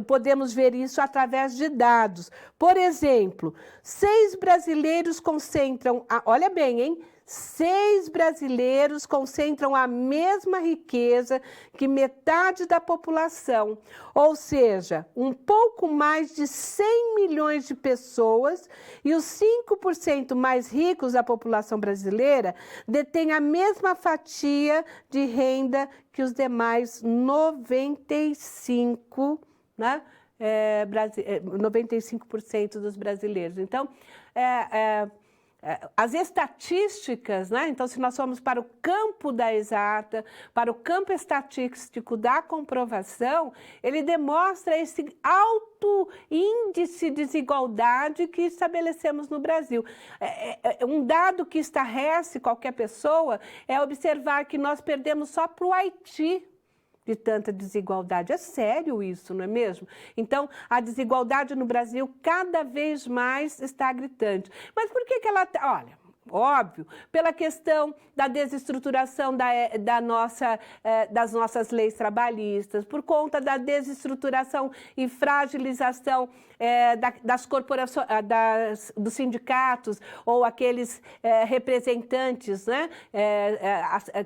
podemos ver isso através de dados. Por exemplo, 6 brasileiros concentram, olha bem, hein? 6 brasileiros concentram a mesma riqueza que metade da população, ou seja, um pouco mais de 100 milhões de pessoas, e os 5% mais ricos da população brasileira detêm a mesma fatia de renda que os demais 95%, né? 95% dos brasileiros. Então, as estatísticas, né? Então, se nós formos para o campo da exata, para o campo estatístico da comprovação, ele demonstra esse alto índice de desigualdade que estabelecemos no Brasil. Um dado que estarrece qualquer pessoa é observar que nós perdemos só para o Haiti de tanta desigualdade. É sério isso, não é mesmo? Então, a desigualdade no Brasil cada vez mais está gritante. Mas por que ela... Olha, óbvio, pela questão da desestruturação das nossas leis trabalhistas, por conta da desestruturação e fragilização das corporações, dos sindicatos ou aqueles representantes, né,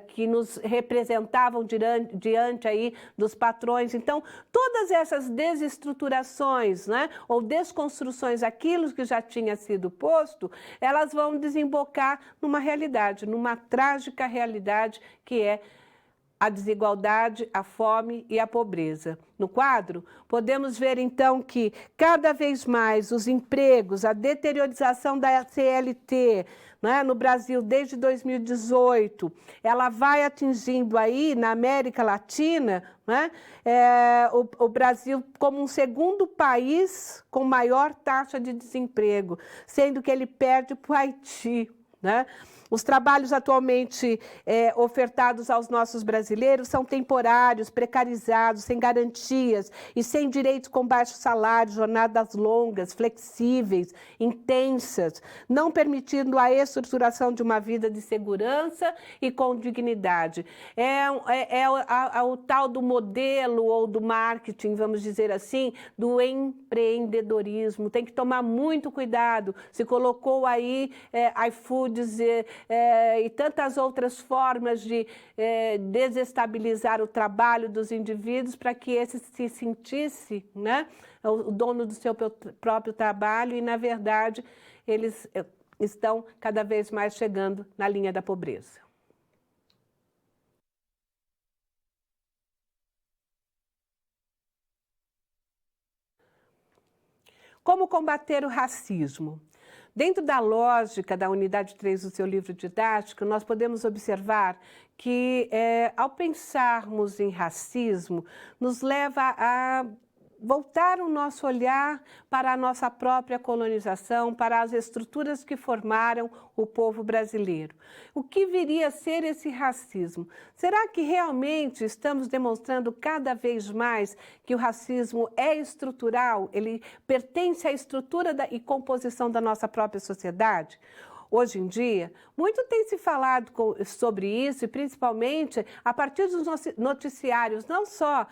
que nos representavam diante aí dos patrões. Então, todas essas desestruturações, né, ou desconstruções daquilo que já tinha sido posto, elas vão desembocar numa realidade, numa trágica realidade que é a desigualdade, a fome e a pobreza. No quadro, podemos ver então que cada vez mais os empregos, a deteriorização da CLT, né, no Brasil desde 2018, ela vai atingindo aí na América Latina, né, o Brasil como um segundo país com maior taxa de desemprego, sendo que ele perde para o Haiti, né? Os trabalhos atualmente ofertados aos nossos brasileiros são temporários, precarizados, sem garantias e sem direitos com baixo salário, jornadas longas, flexíveis, intensas, não permitindo a estruturação de uma vida de segurança e com dignidade. O tal do modelo ou do marketing, vamos dizer assim, do empreendedorismo. Tem que tomar muito cuidado. Se colocou aí iFoods e tantas outras formas de desestabilizar o trabalho dos indivíduos para que esse se sentisse, né, o dono do seu próprio trabalho e, na verdade, eles estão cada vez mais chegando na linha da pobreza. Como combater o racismo? Dentro da lógica da unidade 3 do seu livro didático, nós podemos observar que, ao pensarmos em racismo, nos leva a voltar o nosso olhar para a nossa própria colonização, para as estruturas que formaram o povo brasileiro. O que viria a ser esse racismo? Será que realmente estamos demonstrando cada vez mais que o racismo é estrutural? Ele pertence à estrutura e composição da nossa própria sociedade? Hoje em dia, muito tem se falado sobre isso, e principalmente a partir dos noticiários, não só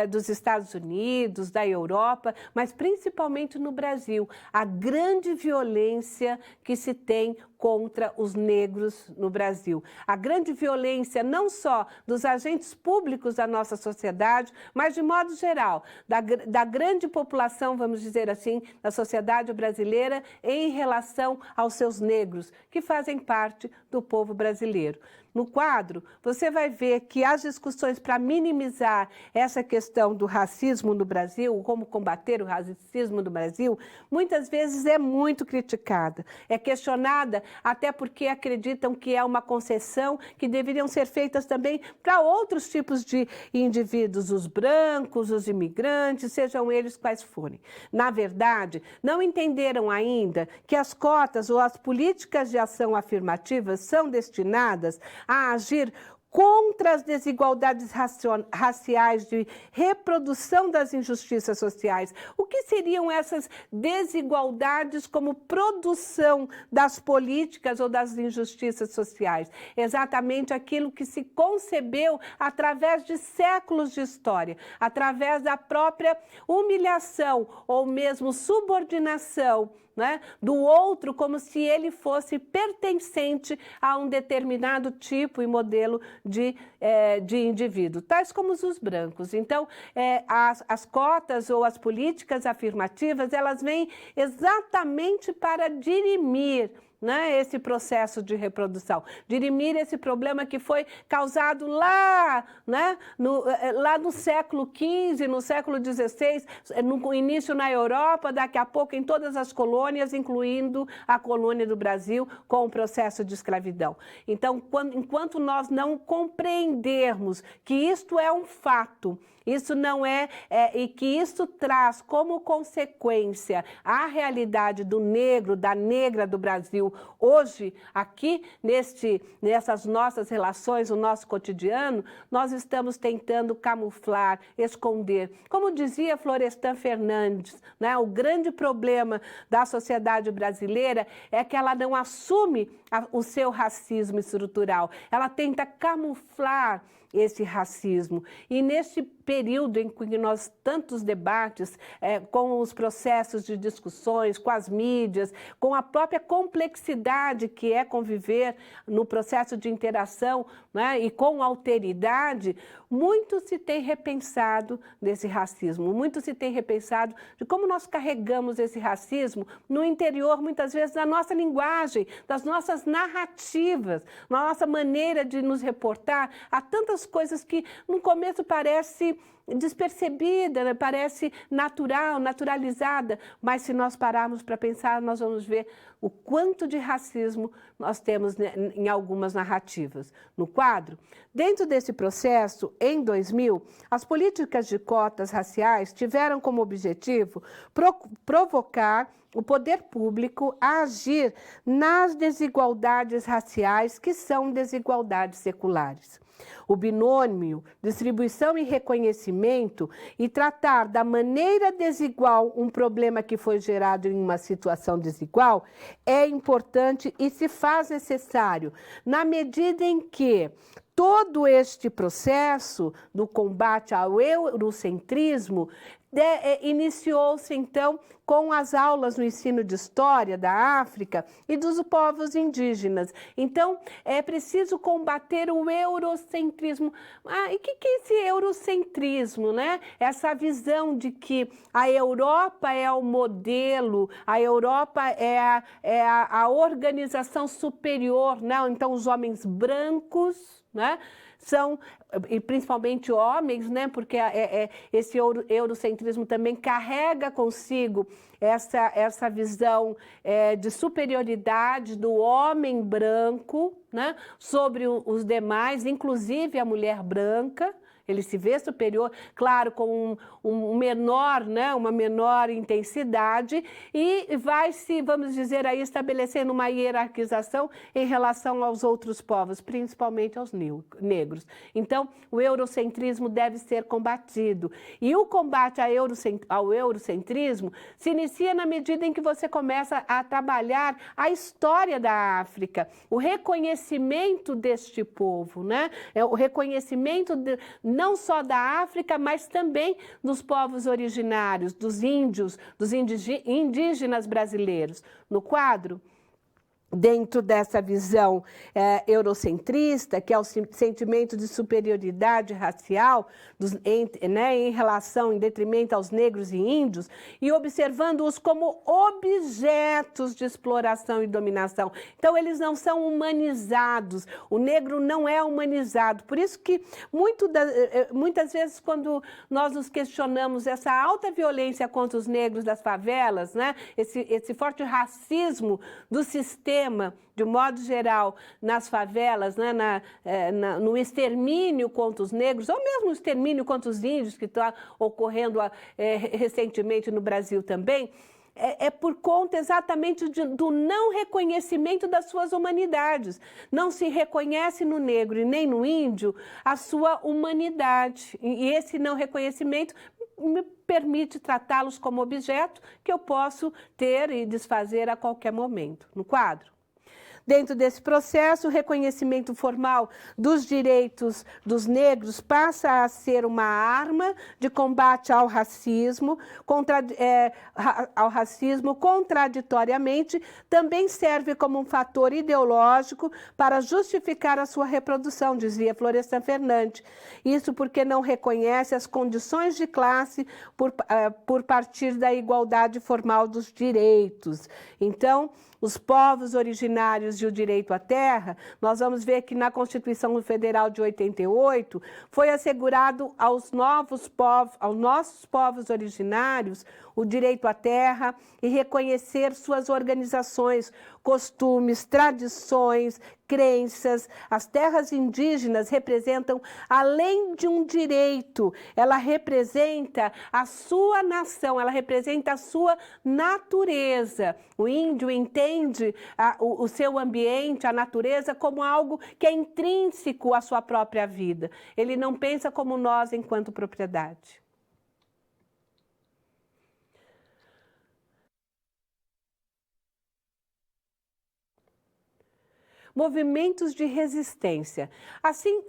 dos Estados Unidos, da Europa, mas principalmente no Brasil, a grande violência que se tem contra os negros no Brasil. A grande violência não só dos agentes públicos da nossa sociedade, mas de modo geral, da grande população, vamos dizer assim, da sociedade brasileira em relação aos seus negros, que fazem parte do povo brasileiro. No quadro, você vai ver que as discussões para minimizar essa questão do racismo no Brasil, como combater o racismo no Brasil, muitas vezes é muito criticada. É questionada até porque acreditam que é uma concessão que deveriam ser feitas também para outros tipos de indivíduos, os brancos, os imigrantes, sejam eles quais forem. Na verdade, não entenderam ainda que as cotas ou as políticas de ação afirmativas são destinadas a agir contra as desigualdades raciais, de reprodução das injustiças sociais. O que seriam essas desigualdades como produção das políticas ou das injustiças sociais? Exatamente aquilo que se concebeu através de séculos de história, através da própria humilhação ou mesmo subordinação, né, do outro, como se ele fosse pertencente a um determinado tipo e modelo de indivíduo, tais como os brancos. Então, as cotas ou as políticas afirmativas, elas vêm exatamente para dirimir, né, esse processo de reprodução, dirimir esse problema que foi causado lá, né, lá no século XV, no século XVI, no início na Europa, daqui a pouco em todas as colônias, incluindo a colônia do Brasil, com o processo de escravidão. Então, enquanto nós não compreendermos que isto é um fato, isso não e que isso traz como consequência a realidade do negro, da negra do Brasil, hoje, aqui, nessas nossas relações, o nosso cotidiano, nós estamos tentando camuflar, esconder. Como dizia Florestan Fernandes, né, o grande problema da sociedade brasileira é que ela não assume o seu racismo estrutural, ela tenta camuflar esse racismo. E neste período em que nós tantos debates com os processos de discussões, com as mídias, com a própria complexidade que é conviver no processo de interação, né, e com alteridade, muito se tem repensado desse racismo, muito se tem repensado de como nós carregamos esse racismo no interior, muitas vezes, da nossa linguagem, das nossas narrativas, na nossa maneira de nos reportar a tantas coisas que no começo parece despercebida, né? Parece natural, naturalizada, mas se nós pararmos para pensar, nós vamos ver o quanto de racismo nós temos em algumas narrativas. No quadro, dentro desse processo, em 2000, as políticas de cotas raciais tiveram como objetivo provocar o poder público a agir nas desigualdades raciais, que são desigualdades seculares. O binômio distribuição e reconhecimento e tratar da maneira desigual um problema que foi gerado em uma situação desigual é importante e se faz necessário na medida em que todo este processo do combate ao eurocentrismo iniciou-se, então, com as aulas no ensino de história da África e dos povos indígenas. Então, é preciso combater o eurocentrismo. E o que é esse eurocentrismo, né? Essa visão de que a Europa é o modelo, a Europa é a organização superior, né? Então, os homens brancos, né? São, e principalmente homens, né? Porque esse eurocentrismo também carrega consigo essa visão de superioridade do homem branco, né? Sobre os demais, inclusive a mulher branca. Ele se vê superior, claro, com um menor, né, uma menor intensidade, e vai se, vamos dizer aí, estabelecendo uma hierarquização em relação aos outros povos, principalmente aos negros. Então, o eurocentrismo deve ser combatido. E o combate ao eurocentrismo se inicia na medida em que você começa a trabalhar a história da África, o reconhecimento deste povo, né? O reconhecimento não só da África, mas também dos povos originários, dos índios, dos indígenas brasileiros. No quadro, dentro dessa visão eurocentrista, que é o sentimento de superioridade racial em relação, em detrimento aos negros e índios, e observando-os como objetos de exploração e dominação. Então, eles não são humanizados, o negro não é humanizado. Por isso que, muitas vezes, quando nós nos questionamos essa alta violência contra os negros das favelas, né, esse forte racismo do sistema, de um modo geral, nas favelas, né, no extermínio contra os negros, ou mesmo no extermínio contra os índios, que está ocorrendo recentemente no Brasil também, é por conta exatamente do não reconhecimento das suas humanidades. Não se reconhece no negro e nem no índio a sua humanidade. E esse não reconhecimento me permite tratá-los como objeto que eu posso ter e desfazer a qualquer momento. No quadro. Dentro desse processo, o reconhecimento formal dos direitos dos negros passa a ser uma arma de combate ao racismo, contraditoriamente, também serve como um fator ideológico para justificar a sua reprodução, dizia Florestan Fernandes. Isso porque não reconhece as condições de classe por partir da igualdade formal dos direitos. Então, os povos originários e o direito à terra, nós vamos ver que na Constituição Federal de 88 foi assegurado aos nossos povos originários o direito à terra e reconhecer suas organizações, costumes, tradições, crenças. As terras indígenas representam, além de um direito, ela representa a sua nação, ela representa a sua natureza. O índio entende o seu ambiente, a natureza, como algo que é intrínseco à sua própria vida. Ele não pensa como nós enquanto propriedade. Movimentos de resistência. Assim,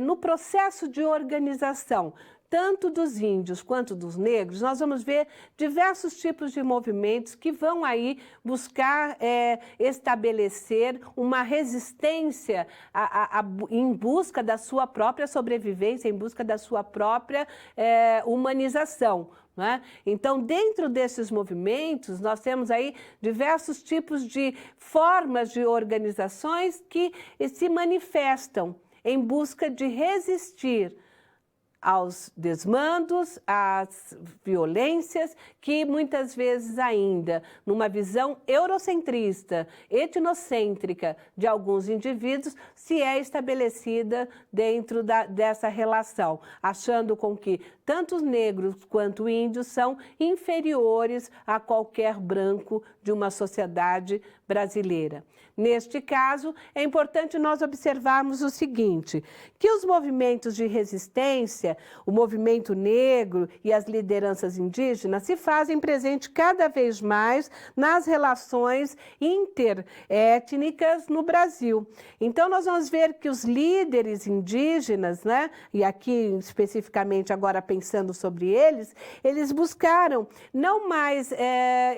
no processo de organização, tanto dos índios quanto dos negros, nós vamos ver diversos tipos de movimentos que vão aí buscar estabelecer uma resistência em busca da sua própria sobrevivência, em busca da sua própria humanização. Né? Então, dentro desses movimentos, nós temos aí diversos tipos de formas de organizações que se manifestam em busca de resistir aos desmandos, às violências que muitas vezes ainda, numa visão eurocentrista, etnocêntrica de alguns indivíduos, se é estabelecida dentro dessa relação, achando com que tanto os negros quanto índios são inferiores a qualquer branco de uma sociedade brasileira. Neste caso, é importante nós observarmos o seguinte, que os movimentos de resistência o movimento negro e as lideranças indígenas se fazem presente cada vez mais nas relações interétnicas no Brasil. Então, nós vamos ver que os líderes indígenas, né, e aqui especificamente agora pensando sobre eles buscaram não mais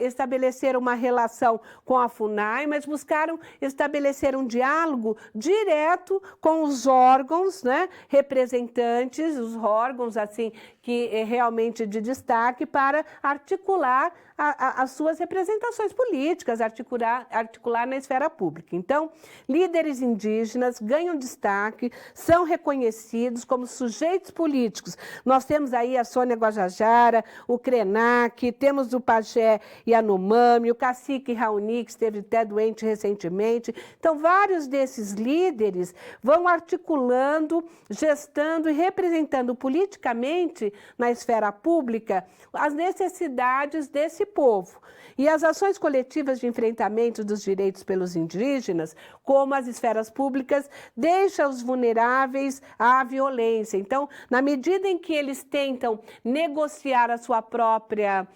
estabelecer uma relação com a FUNAI, mas buscaram estabelecer um diálogo direto com os órgãos, né, representantes, os órgãos assim que realmente de destaque para articular as suas representações políticas, articular na esfera pública. Então, líderes indígenas ganham destaque, são reconhecidos como sujeitos políticos. Nós temos aí a Sônia Guajajara, o Krenak, temos o Pajé Yanomami, o cacique Raoni, que esteve até doente recentemente. Então, vários desses líderes vão articulando, gestando e representando politicamente na esfera pública as necessidades desse povo. E as ações coletivas de enfrentamento dos direitos pelos indígenas, como as esferas públicas, deixam os vulneráveis à violência. Então, na medida em que eles tentam negociar a sua própria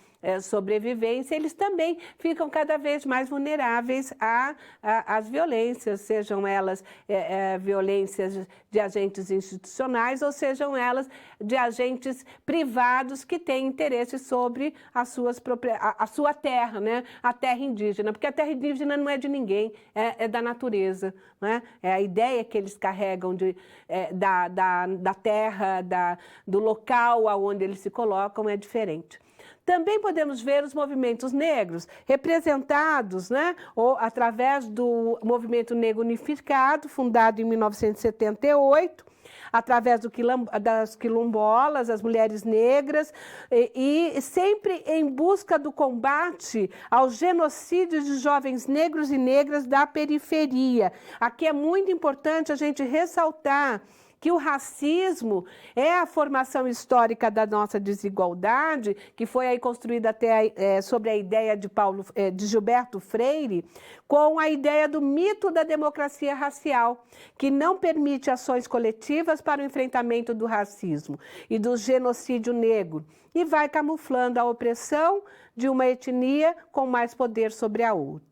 sobrevivência, eles também ficam cada vez mais vulneráveis às violências, sejam elas violências de agentes institucionais ou sejam elas de agentes privados que têm interesse sobre a sua terra, né? A terra indígena, porque a terra indígena não é de ninguém, é da natureza, né? É a ideia que eles carregam da terra, do local aonde eles se colocam é diferente. Também podemos ver os movimentos negros representados, né, ou através do Movimento Negro Unificado, fundado em 1978, através das quilombolas, as mulheres negras, e sempre em busca do combate ao genocídio de jovens negros e negras da periferia. Aqui é muito importante a gente ressaltar que o racismo é a formação histórica da nossa desigualdade, que foi aí construída até sobre a ideia de Gilberto Freire, com a ideia do mito da democracia racial, que não permite ações coletivas para o enfrentamento do racismo e do genocídio negro, e vai camuflando a opressão de uma etnia com mais poder sobre a outra.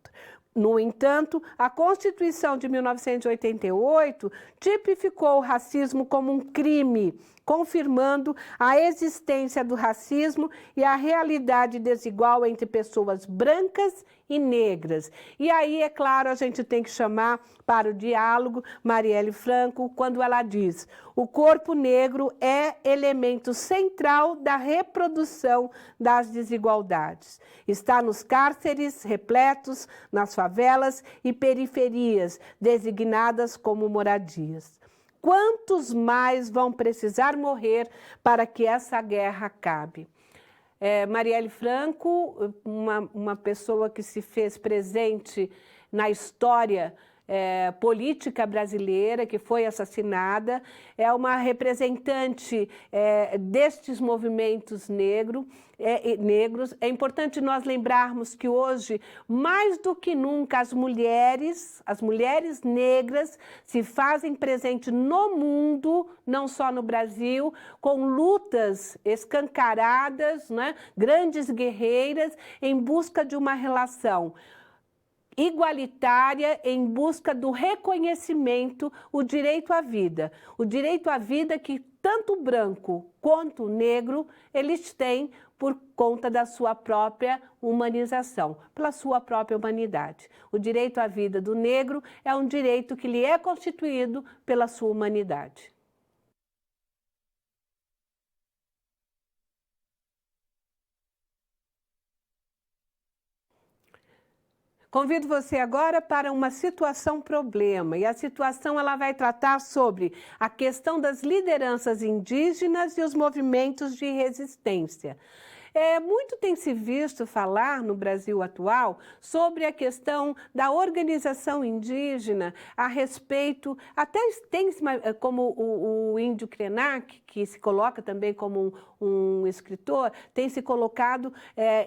No entanto, a Constituição de 1988 tipificou o racismo como um crime, confirmando a existência do racismo e a realidade desigual entre pessoas brancas e negras. E aí, é claro, a gente tem que chamar para o diálogo Marielle Franco quando ela diz: o corpo negro é elemento central da reprodução das desigualdades. Está nos cárceres repletos, nas favelas e periferias, designadas como moradias. Quantos mais vão precisar morrer para que essa guerra acabe? Marielle Franco, uma pessoa que se fez presente na história política brasileira, que foi assassinada, é uma representante destes movimentos negros. É importante nós lembrarmos que hoje, mais do que nunca, as mulheres negras se fazem presente no mundo, não só no Brasil, com lutas escancaradas, né? Grandes guerreiras em busca de uma relação igualitária, em busca do reconhecimento, o direito à vida. O direito à vida que tanto o branco quanto o negro, eles têm por conta da sua própria humanização, pela sua própria humanidade. O direito à vida do negro é um direito que lhe é constituído pela sua humanidade. Convido você agora para uma situação-problema, e a situação ela vai tratar sobre a questão das lideranças indígenas e os movimentos de resistência. Muito tem se visto falar no Brasil atual sobre a questão da organização indígena a respeito, até tem como o índio Krenak, que se coloca também como um escritor, tem se colocado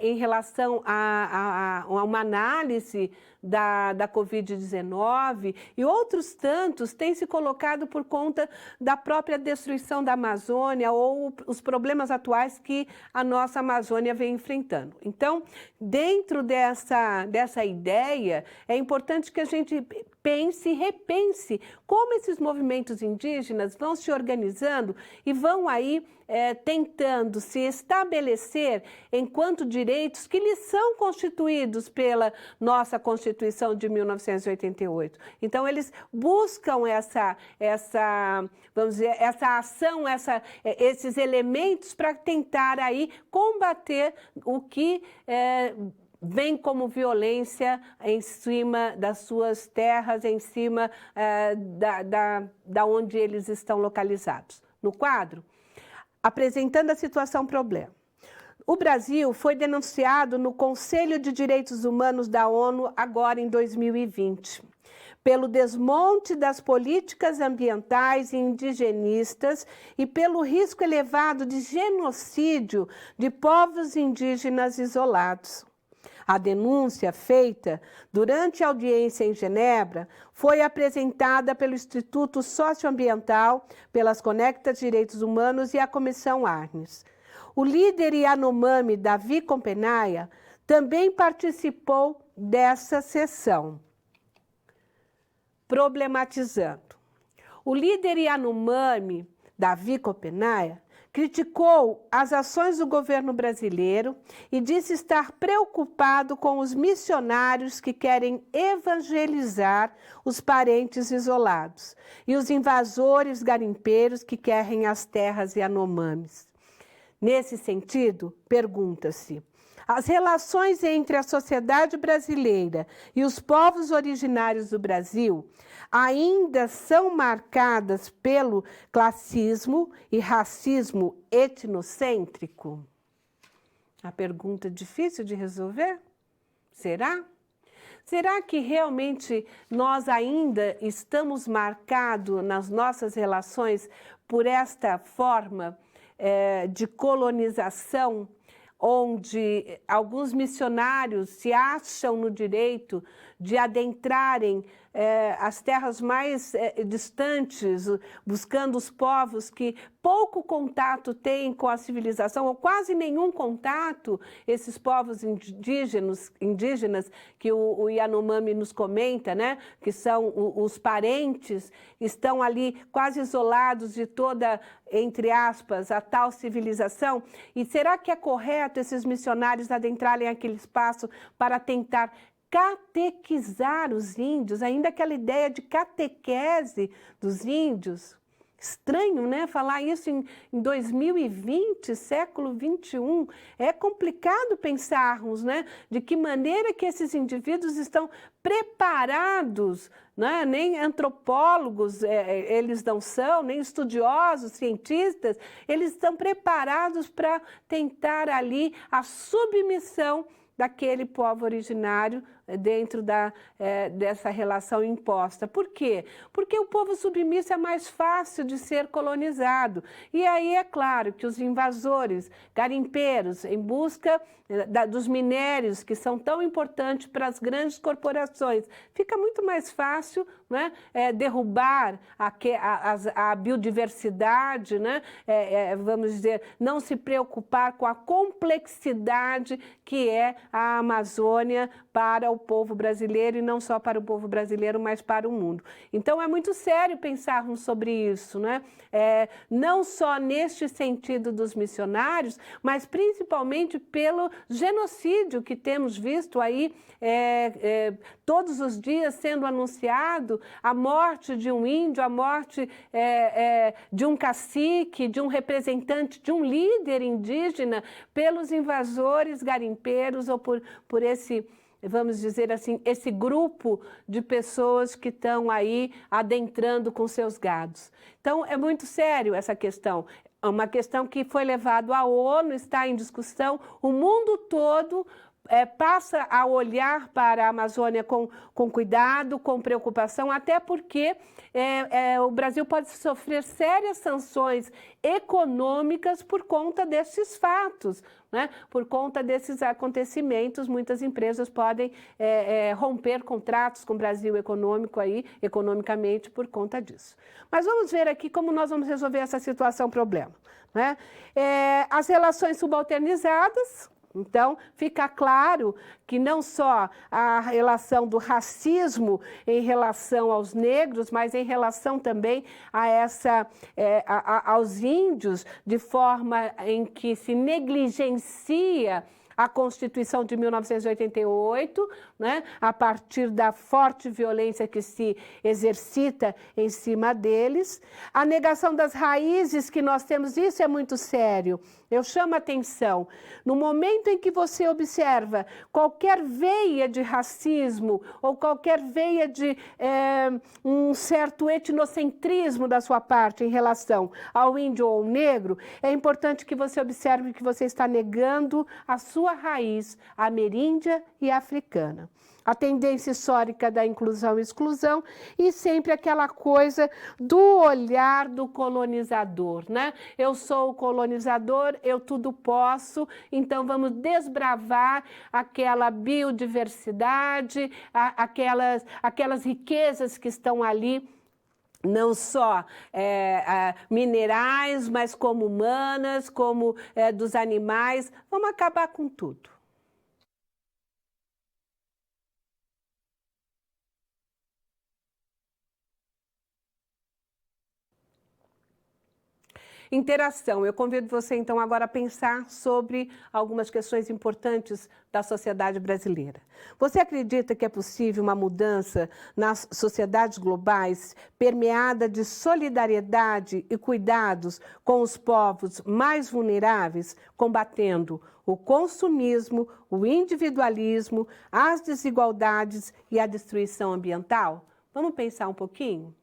em relação a uma análise da Covid-19 e outros tantos têm se colocado por conta da própria destruição da Amazônia ou os problemas atuais que a nossa Amazônia vem enfrentando. Então, dentro dessa ideia, é importante que a gente pense e repense como esses movimentos indígenas vão se organizando e vão aí tentando se estabelecer enquanto direitos que lhes são constituídos pela nossa Constituição de 1988. Então, eles buscam vamos dizer, essa ação, esses elementos para tentar aí combater o que vem como violência em cima das suas terras, em cima da onde eles estão localizados. No quadro, apresentando a situação problema. O Brasil foi denunciado no Conselho de Direitos Humanos da ONU agora em 2020, pelo desmonte das políticas ambientais e indigenistas e pelo risco elevado de genocídio de povos indígenas isolados. A denúncia feita durante a audiência em Genebra foi apresentada pelo Instituto Socioambiental, pelas Conectas Direitos Humanos e a Comissão Arnes. O líder Yanomami, Davi Kompenaya, também participou dessa sessão, problematizando. O líder Yanomami, Davi Kompenaya, criticou as ações do governo brasileiro e disse estar preocupado com os missionários que querem evangelizar os parentes isolados e os invasores garimpeiros que querem as terras Yanomamis. Nesse sentido, pergunta-se: as relações entre a sociedade brasileira e os povos originários do Brasil ainda são marcadas pelo classismo e racismo etnocêntrico? A pergunta é difícil de resolver? Será? Será que realmente nós ainda estamos marcados nas nossas relações por esta forma de colonização, onde alguns missionários se acham no direito de adentrarem as terras mais distantes, buscando os povos que pouco contato têm com a civilização, ou quase nenhum contato, esses povos indígenas que o Yanomami nos comenta, né? Que são os parentes, estão ali quase isolados de toda, entre aspas, a tal civilização. E será que é correto esses missionários adentrarem aquele espaço para tentar catequizar os índios, ainda aquela ideia de catequese dos índios? Estranho, né? Falar isso em 2020, século 21. É complicado pensarmos, né? De que maneira que esses indivíduos estão preparados, né? Nem antropólogos eles não são, nem estudiosos, cientistas, eles estão preparados para tentar ali a submissão daquele povo originário dentro dessa relação imposta. Por quê? Porque o povo submisso é mais fácil de ser colonizado. E aí é claro que os invasores, garimpeiros, em busca dos minérios que são tão importantes para as grandes corporações, fica muito mais fácil, né, derrubar a biodiversidade, né, vamos dizer, não se preocupar com a complexidade que é a Amazônia para o povo brasileiro, e não só para o povo brasileiro, mas para o mundo. Então, é muito sério pensarmos sobre isso, né? Não só neste sentido dos missionários, mas principalmente pelo genocídio que temos visto aí todos os dias sendo anunciado, a morte de um índio, a morte de um cacique, de um representante, de um líder indígena pelos invasores garimpeiros ou por esse, vamos dizer assim, esse grupo de pessoas que estão aí adentrando com seus gados. Então, é muito sério essa questão. É uma questão que foi levada à ONU, está em discussão, o mundo todo passa a olhar para a Amazônia com cuidado, com preocupação, até porque o Brasil pode sofrer sérias sanções econômicas por conta desses fatos, né? Por conta desses acontecimentos. Muitas empresas podem romper contratos com o Brasil economicamente por conta disso. Mas vamos ver aqui como nós vamos resolver essa situação, problema, né? As relações subalternizadas. Então, fica claro que não só a relação do racismo em relação aos negros, mas em relação também aos índios, de forma em que se negligencia a Constituição de 1988, né, a partir da forte violência que se exercita em cima deles. A negação das raízes que nós temos, isso é muito sério. Eu chamo a atenção. No momento em que você observa qualquer veia de racismo ou qualquer veia de um certo etnocentrismo da sua parte em relação ao índio ou ao negro, é importante que você observe que você está negando a sua raiz ameríndia e africana. A tendência histórica da inclusão e exclusão e sempre aquela coisa do olhar do colonizador, né? Eu sou o colonizador, eu tudo posso, então vamos desbravar aquela biodiversidade, aquelas riquezas que estão ali, não só minerais, mas como humanas, como dos animais. Vamos acabar com tudo. Interação. Eu convido você, então, agora a pensar sobre algumas questões importantes da sociedade brasileira. Você acredita que é possível uma mudança nas sociedades globais permeada de solidariedade e cuidados com os povos mais vulneráveis, combatendo o consumismo, o individualismo, as desigualdades e a destruição ambiental? Vamos pensar um pouquinho?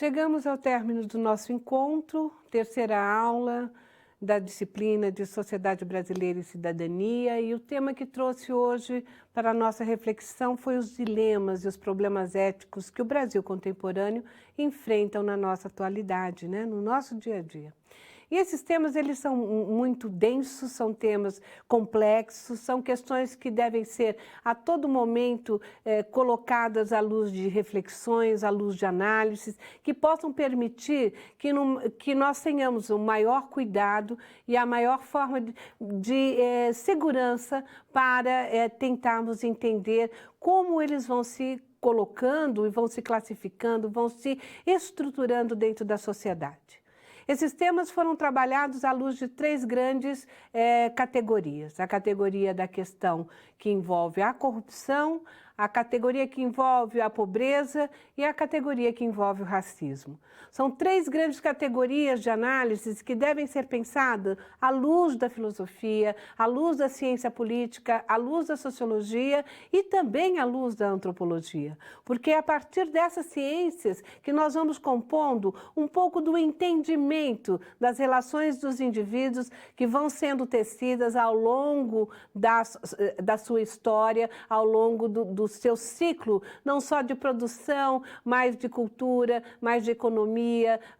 Chegamos ao término do nosso encontro, terceira aula da disciplina de Sociedade Brasileira e Cidadania, e o tema que trouxe hoje para a nossa reflexão foi os dilemas e os problemas éticos que o Brasil contemporâneo enfrentam na nossa atualidade, né? No nosso dia a dia. E esses temas, eles são muito densos, são temas complexos, são questões que devem ser a todo momento colocadas à luz de reflexões, à luz de análises, que possam permitir que nós tenhamos o maior cuidado e a maior forma de segurança para tentarmos entender como eles vão se colocando e vão se classificando, vão se estruturando dentro da sociedade. Esses temas foram trabalhados à luz de três grandes categorias. A categoria da questão que envolve a corrupção, a categoria que envolve a pobreza e a categoria que envolve o racismo. São três grandes categorias de análises que devem ser pensadas à luz da filosofia, à luz da ciência política, à luz da sociologia e também à luz da antropologia. Porque é a partir dessas ciências que nós vamos compondo um pouco do entendimento das relações dos indivíduos que vão sendo tecidas ao longo da sua história, ao longo do seu ciclo, não só de produção, mas de cultura, mas de economia,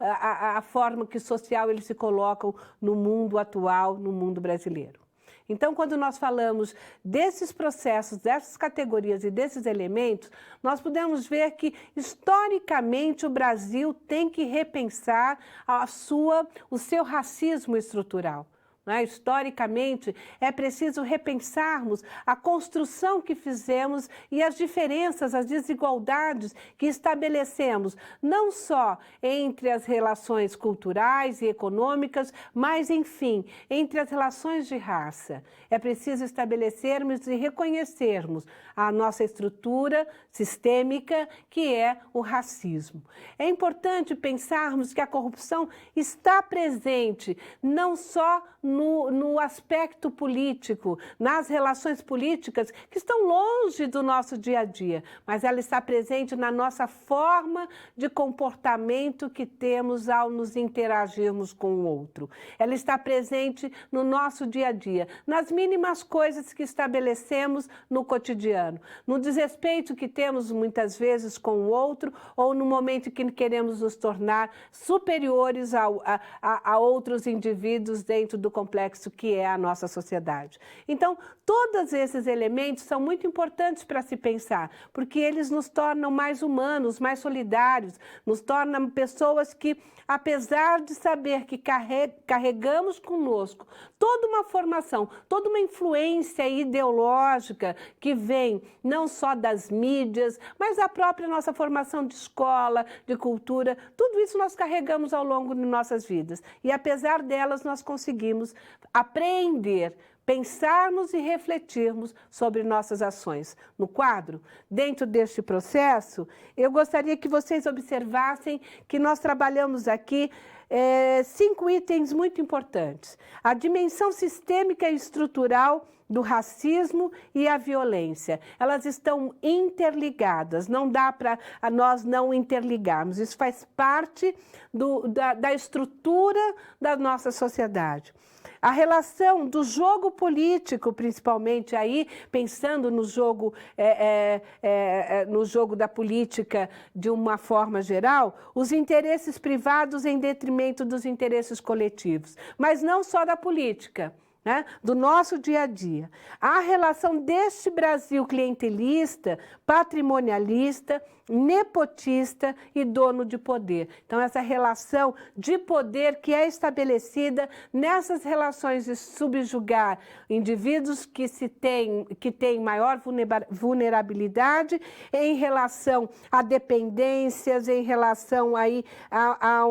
a forma que social eles se colocam no mundo atual, no mundo brasileiro. Então, quando nós falamos desses processos, dessas categorias e desses elementos, nós podemos ver que, historicamente, o Brasil tem que repensar o seu racismo estrutural. Historicamente, é preciso repensarmos a construção que fizemos e as diferenças, as desigualdades que estabelecemos, não só entre as relações culturais e econômicas, mas, enfim, entre as relações de raça. É preciso estabelecermos e reconhecermos a nossa estrutura sistêmica, que é o racismo. É importante pensarmos que a corrupção está presente não só no aspecto político, nas relações políticas que estão longe do nosso dia a dia, mas ela está presente na nossa forma de comportamento que temos ao nos interagirmos com o outro. Ela está presente no nosso dia a dia, nas mínimas coisas que estabelecemos no cotidiano, no desrespeito que temos muitas vezes com o outro ou no momento que queremos nos tornar superiores a outros indivíduos dentro do complexo que é a nossa sociedade. Então, todos esses elementos são muito importantes para se pensar, porque eles nos tornam mais humanos, mais solidários, nos tornam pessoas que, apesar de saber que carregamos conosco toda uma formação, toda uma influência ideológica que vem não só das mídias, mas da própria nossa formação de escola, de cultura, tudo isso nós carregamos ao longo de nossas vidas. E apesar delas, nós conseguimos apreender, pensarmos e refletirmos sobre nossas ações. No quadro, dentro deste processo, eu gostaria que vocês observassem que nós trabalhamos aqui 5 itens muito importantes. A dimensão sistêmica e estrutural do racismo e a violência. Elas estão interligadas, não dá para nós não interligarmos. Isso faz parte da estrutura da nossa sociedade. A relação do jogo político, principalmente aí, pensando no jogo da política de uma forma geral, os interesses privados em detrimento dos interesses coletivos, mas não só da política. Né, do nosso dia a dia. A relação deste Brasil clientelista, patrimonialista, nepotista e dono de poder. Então, essa relação de poder que é estabelecida nessas relações de subjugar indivíduos que têm maior vulnerabilidade em relação a dependências, em relação aí a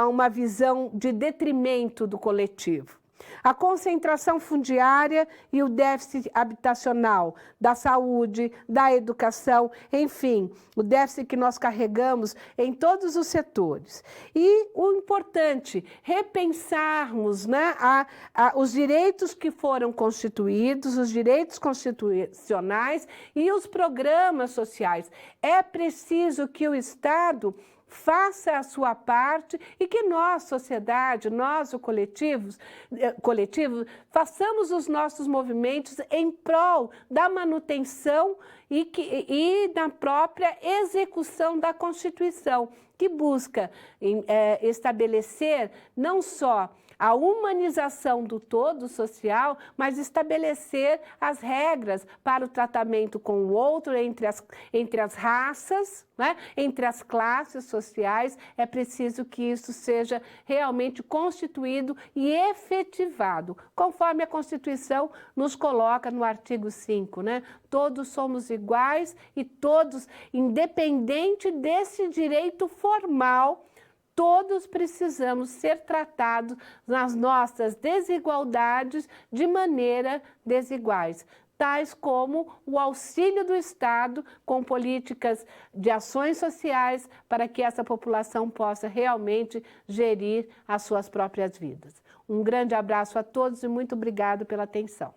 uma visão de detrimento do coletivo. A concentração fundiária e o déficit habitacional, da saúde, da educação, enfim, o déficit que nós carregamos em todos os setores. E o importante, repensarmos, né, os direitos que foram constituídos, os direitos constitucionais e os programas sociais. É preciso que o Estado faça a sua parte e que nós, sociedade, nós, o coletivo, façamos os nossos movimentos em prol da manutenção e da própria execução da Constituição, que busca estabelecer não só a humanização do todo social, mas estabelecer as regras para o tratamento com o outro entre as raças, né? Entre as classes sociais. É preciso que isso seja realmente constituído e efetivado, conforme a Constituição nos coloca no artigo 5, né? Todos somos iguais e todos, independente desse direito formal, todos precisamos ser tratados nas nossas desigualdades de maneira desiguais, tais como o auxílio do Estado com políticas de ações sociais para que essa população possa realmente gerir as suas próprias vidas. Um grande abraço a todos e muito obrigado pela atenção.